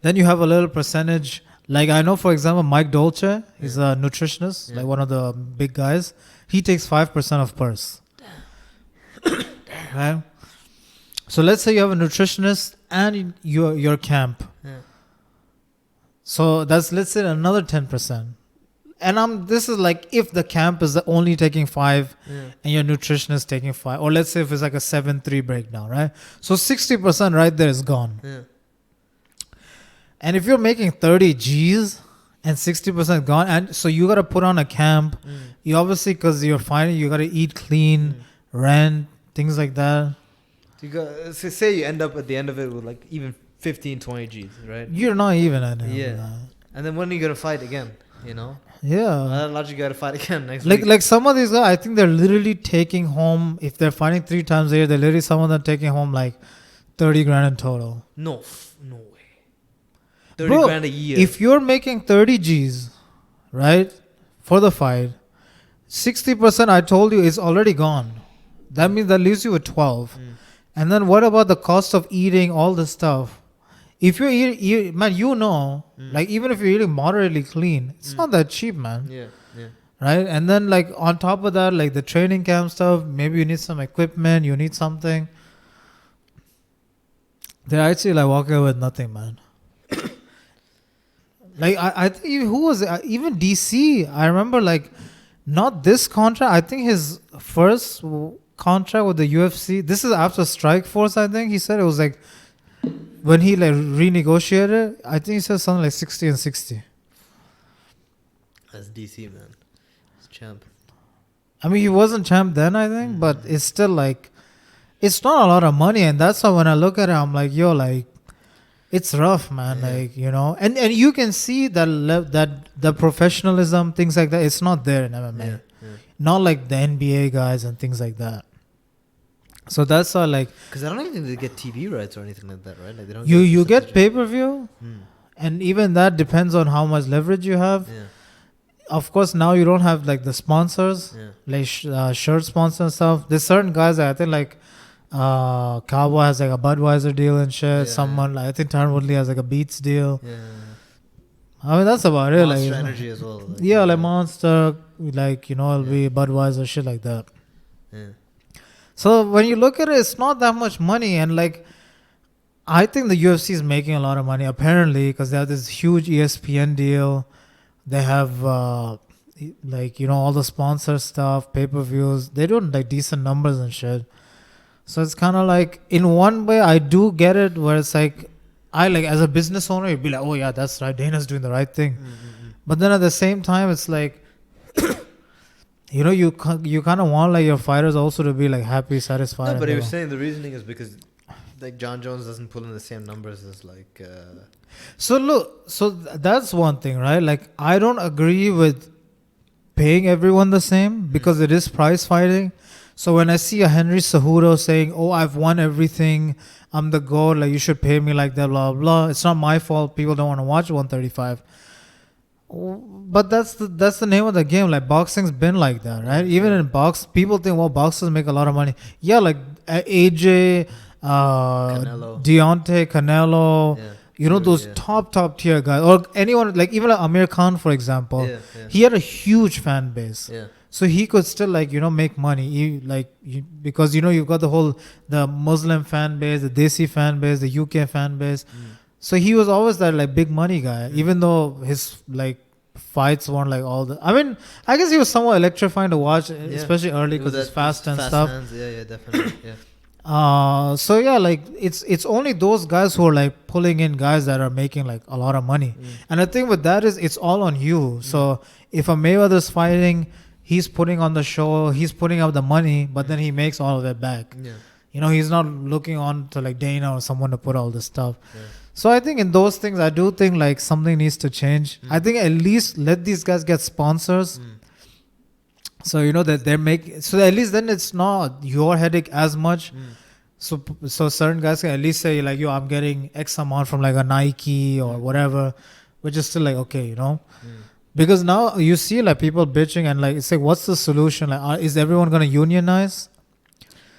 Then you have a little percentage. Like I know, for example, Mike Dolce, he's a nutritionist, like one of the big guys. He takes 5% of purse. Right? So let's say you have a nutritionist and your camp. Yeah. So that's, let's say, another 10%. and this is like if the camp is only taking 5 Yeah. and your nutritionist taking 5, or let's say if it's like a 7-3 breakdown, right? So 60% right there is gone. Yeah. And if you're making 30 G's and 60% gone, and so you got to put on a camp, you obviously, because you're finding you got to eat clean, rent, things like that. You got, so say you end up at the end of it with like even 15, 20 G's, right? You're not even at it. Yeah. And then when are you gonna fight again? You know? Yeah. Logic, you gotta fight again next Like week. like some of these guys, I think they're literally taking home, if they're fighting 3 times a year, they're literally, some of them taking home like 30 grand in total. No way. 30 Bro, grand a year. if you're making 30 G's, right, for the fight, 60% I told you is already gone. That means that leaves you with 12. And then what about the cost of eating all this stuff? If you're eating, man, you know, like even if you're eating moderately clean, it's not that cheap, man. Yeah. Right? And then like on top of that, like the training camp stuff, maybe you need some equipment, you need something. They're actually like walking away with nothing, man. Like I think who was it? Even DC, I remember like not this contract. I think his first contract with the UFC. This is after Strike Force. I think he said it was like when he like renegotiated. I think he said something like 60 and 60. That's DC, man. It's champ. I mean, he wasn't champ then, I think, but it's still like it's not a lot of money, and that's why when I look at it, I'm like, yo, like. It's rough, man. Yeah. Like, you know, and you can see that the professionalism, things like that, it's not there in MMA. Yeah. Not like the NBA guys and things like that. So that's all like Because I don't even think they get TV rights or anything like that, right? Like they don't. you get such a- pay-per-view, and even that depends on how much leverage you have. Yeah. Of course, now you don't have like the sponsors, Yeah. like shirt sponsors and stuff. There's certain guys that I think like Cowboy has like a Budweiser deal and shit. Yeah, Someone like I think Tyron Woodley has like a Beats deal. Yeah. I mean that's about it. Monster Like Energy as well. Like, yeah, like Monster, like you know, it'll be Budweiser, shit like that. Yeah. So when you look at it, it's not that much money, and like I think the UFC is making a lot of money apparently because they have this huge ESPN deal. They have like you know all the sponsor stuff, pay-per-views. They do like decent numbers and shit. So it's kind of like in one way I do get it where it's like I like as a business owner you'd be like, oh yeah, that's right, Dana's doing the right thing. But then at the same time it's like you know you kind of want like your fighters also to be like happy, satisfied. No, but and he was all. saying the reasoning is because like John Jones doesn't pull in the same numbers as like. So look, that's one thing, right? Like I don't agree with paying everyone the same because it is prize fighting. So when I see a Henry Cejudo saying, "Oh, I've won everything, I'm the GOAT, like you should pay me like that," blah blah. It's not my fault. People don't want to watch 135. But that's the name of the game. Like boxing's been like that, right? Even in people think, well, boxers make a lot of money. Yeah, like AJ, Canelo. Deontay, Canelo. Yeah. You know, those Yeah. top tier guys, or anyone like even like Amir Khan, for example. Yeah. He had a huge fan base. Yeah. So he could still like you know make money because you know you've got the Muslim fan base, the Desi fan base, the UK fan base. So he was always that like big money guy, even though his like fights weren't like all the. I mean, I guess he was somewhat electrifying to watch, especially early because it's fast and stuff. Hands. Yeah, definitely. Yeah. So yeah, like it's only those guys who are like pulling in guys that are making like a lot of money. And the thing with that is it's all on you. So if a Mayweather's fighting, he's putting on the show, he's putting up the money, but then he makes all of it back. Yeah. You know, he's not looking on to like Dana or someone to put all this stuff. So I think in those things, I do think like something needs to change. I think at least let these guys get sponsors. So you know that so at least then it's not your headache as much. So certain guys can at least say like, yo, I'm getting X amount from like a Nike or whatever, which is still like okay, you know. Because now you see like people bitching and like it's like what's the solution? Like is everyone gonna unionize?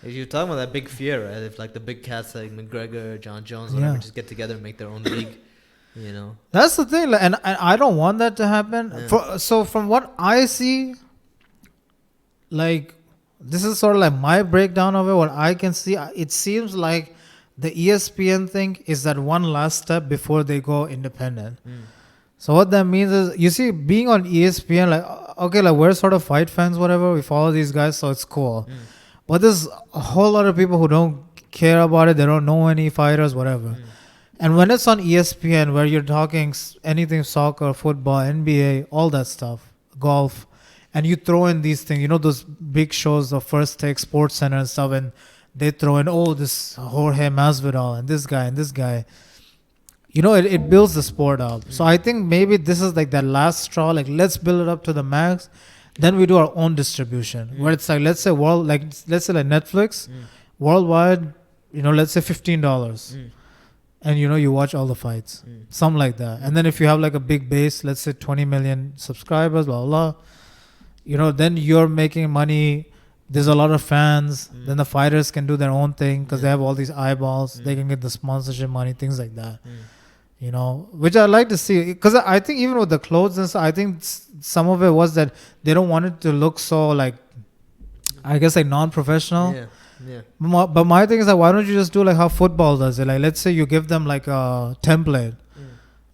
If you're talking about that big fear, right? If like the big cats like McGregor, John Jones, whatever, just get together and make their own league, you know. That's the thing, like, and I don't want that to happen. So from what I see, like this is sort of like my breakdown of it. What I can see, it seems like the ESPN thing is that one last step before they go independent. So what that means is, you see, being on ESPN, like, okay, like we're sort of fight fans, whatever. We follow these guys, so it's cool. But there's a whole lot of people who don't care about it. They don't know any fighters, whatever. And when it's on ESPN, where you're talking anything soccer, football, NBA, all that stuff, golf, and you throw in these things, those big shows, the First Take, Sports Center and stuff, and they throw in, this Jorge Masvidal and this guy. It builds the sport up. So I think maybe this is like that last straw. Like, let's build it up to the max. Then we do our own distribution. Where it's like, let's say Netflix, worldwide, let's say $15. And you watch all the fights. Something like that. And then if you have like a big base, let's say 20 million subscribers, blah, blah, blah, then you're making money. There's a lot of fans. Then the fighters can do their own thing because they have all these eyeballs. They can get the sponsorship money, things like that. Which I like to see, because I think even with the clothes and stuff, I think some of it was that they don't want it to look so like, I guess, like non-professional. Yeah. But my thing is that, why don't you just do like how football does it? Like, let's say you give them like a template.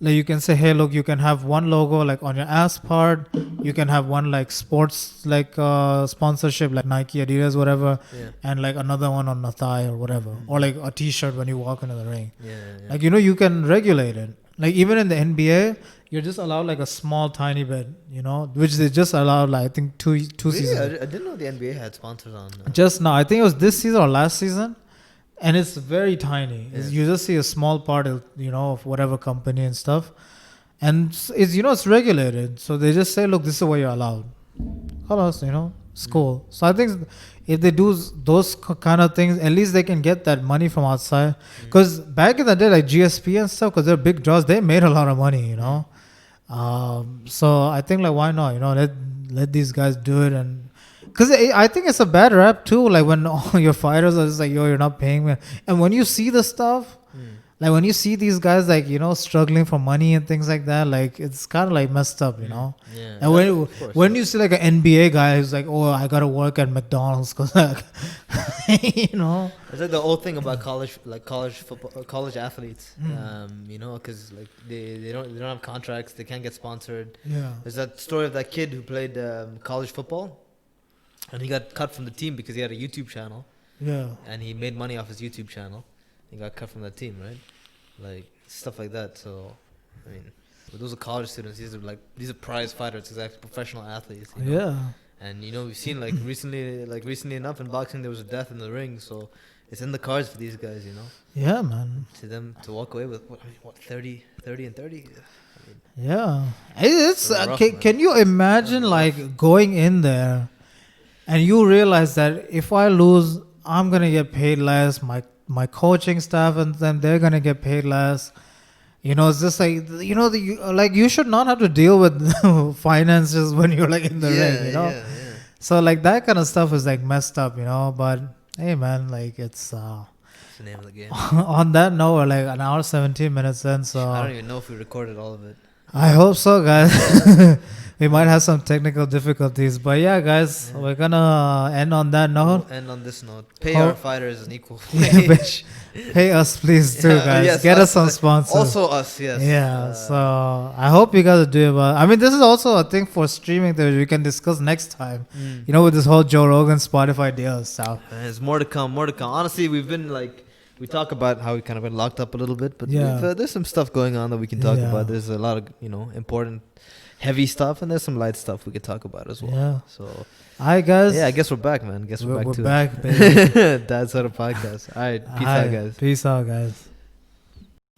Like, you can say, hey, look, you can have one logo like on your ass part. You can have one like sports like sponsorship like Nike, Adidas, whatever, and like another one on the thigh or whatever, or like a T-shirt when you walk into the ring. Like, you can regulate it. Like, even in the NBA, you're just allowed like a small tiny bit, which they just allowed like I think two Really? seasons. I didn't know the NBA had sponsors on. Just now, I think it was this season or last season. And it's very tiny. You just see a small part of, of whatever company and stuff. And it's regulated. So they just say, look, this is what you're allowed. It's cool. So I think if they do those kind of things, at least they can get that money from outside. Because back in the day, like GSP and stuff, because they're big draws, they made a lot of money, So I think, like, why not? Let these guys do it. And because I think it's a bad rap too, like when all your fighters are just like, yo, you're not paying me. And when you see the stuff, like when you see these guys like, struggling for money and things like that, like it's kind of like messed up, Yeah. And when you see like an NBA guy who's like, oh, I got to work at McDonald's because like, It's like the old thing about college football, college athletes, because like they don't have contracts, they can't get sponsored. Yeah. There's that story of that kid who played college football. And he got cut from the team because he had a YouTube channel. Yeah. And he made money off his YouTube channel. He got cut from that team, right? Like, stuff like that. So, I mean, but those are college students. These are prize fighters, exactly, professional athletes. Yeah. And, we've seen, recently enough in boxing, there was a death in the ring. So, it's in the cards for these guys, Yeah, man. To them to walk away with, 30 and 30? I mean, yeah. It's rough, can you imagine, like, going in there and you realize that if I lose, I'm going to get paid less. My coaching staff and them, they're going to get paid less. It's just like, you should not have to deal with finances when you're like in the ring, Yeah. So like that kind of stuff is like messed up, but hey man, like it's the name of the game. On that note, we're like an hour 17 minutes in, so I don't even know if we recorded all of it. I hope so, guys. We might have some technical difficulties, but yeah, guys, we're gonna end on that note. We'll end on this note. Pay our fighters an equal wage. Pay us, please, too, guys. Yes, get us some sponsors. Also us, yes. Yeah, so I hope you guys do it well. I mean, this is also a thing for streaming that we can discuss next time. With this whole Joe Rogan Spotify deal stuff. There's more to come. Honestly, we've been like, we talk about how we kind of been locked up a little bit, but there's some stuff going on that we can talk about. There's a lot of, important, heavy stuff, and there's some light stuff we could talk about as well. Yeah. So, all right, guys. Yeah, I guess we're back, man. We're back, baby. Dad's Sort of Podcast. All right. Peace out, guys. Peace out, guys.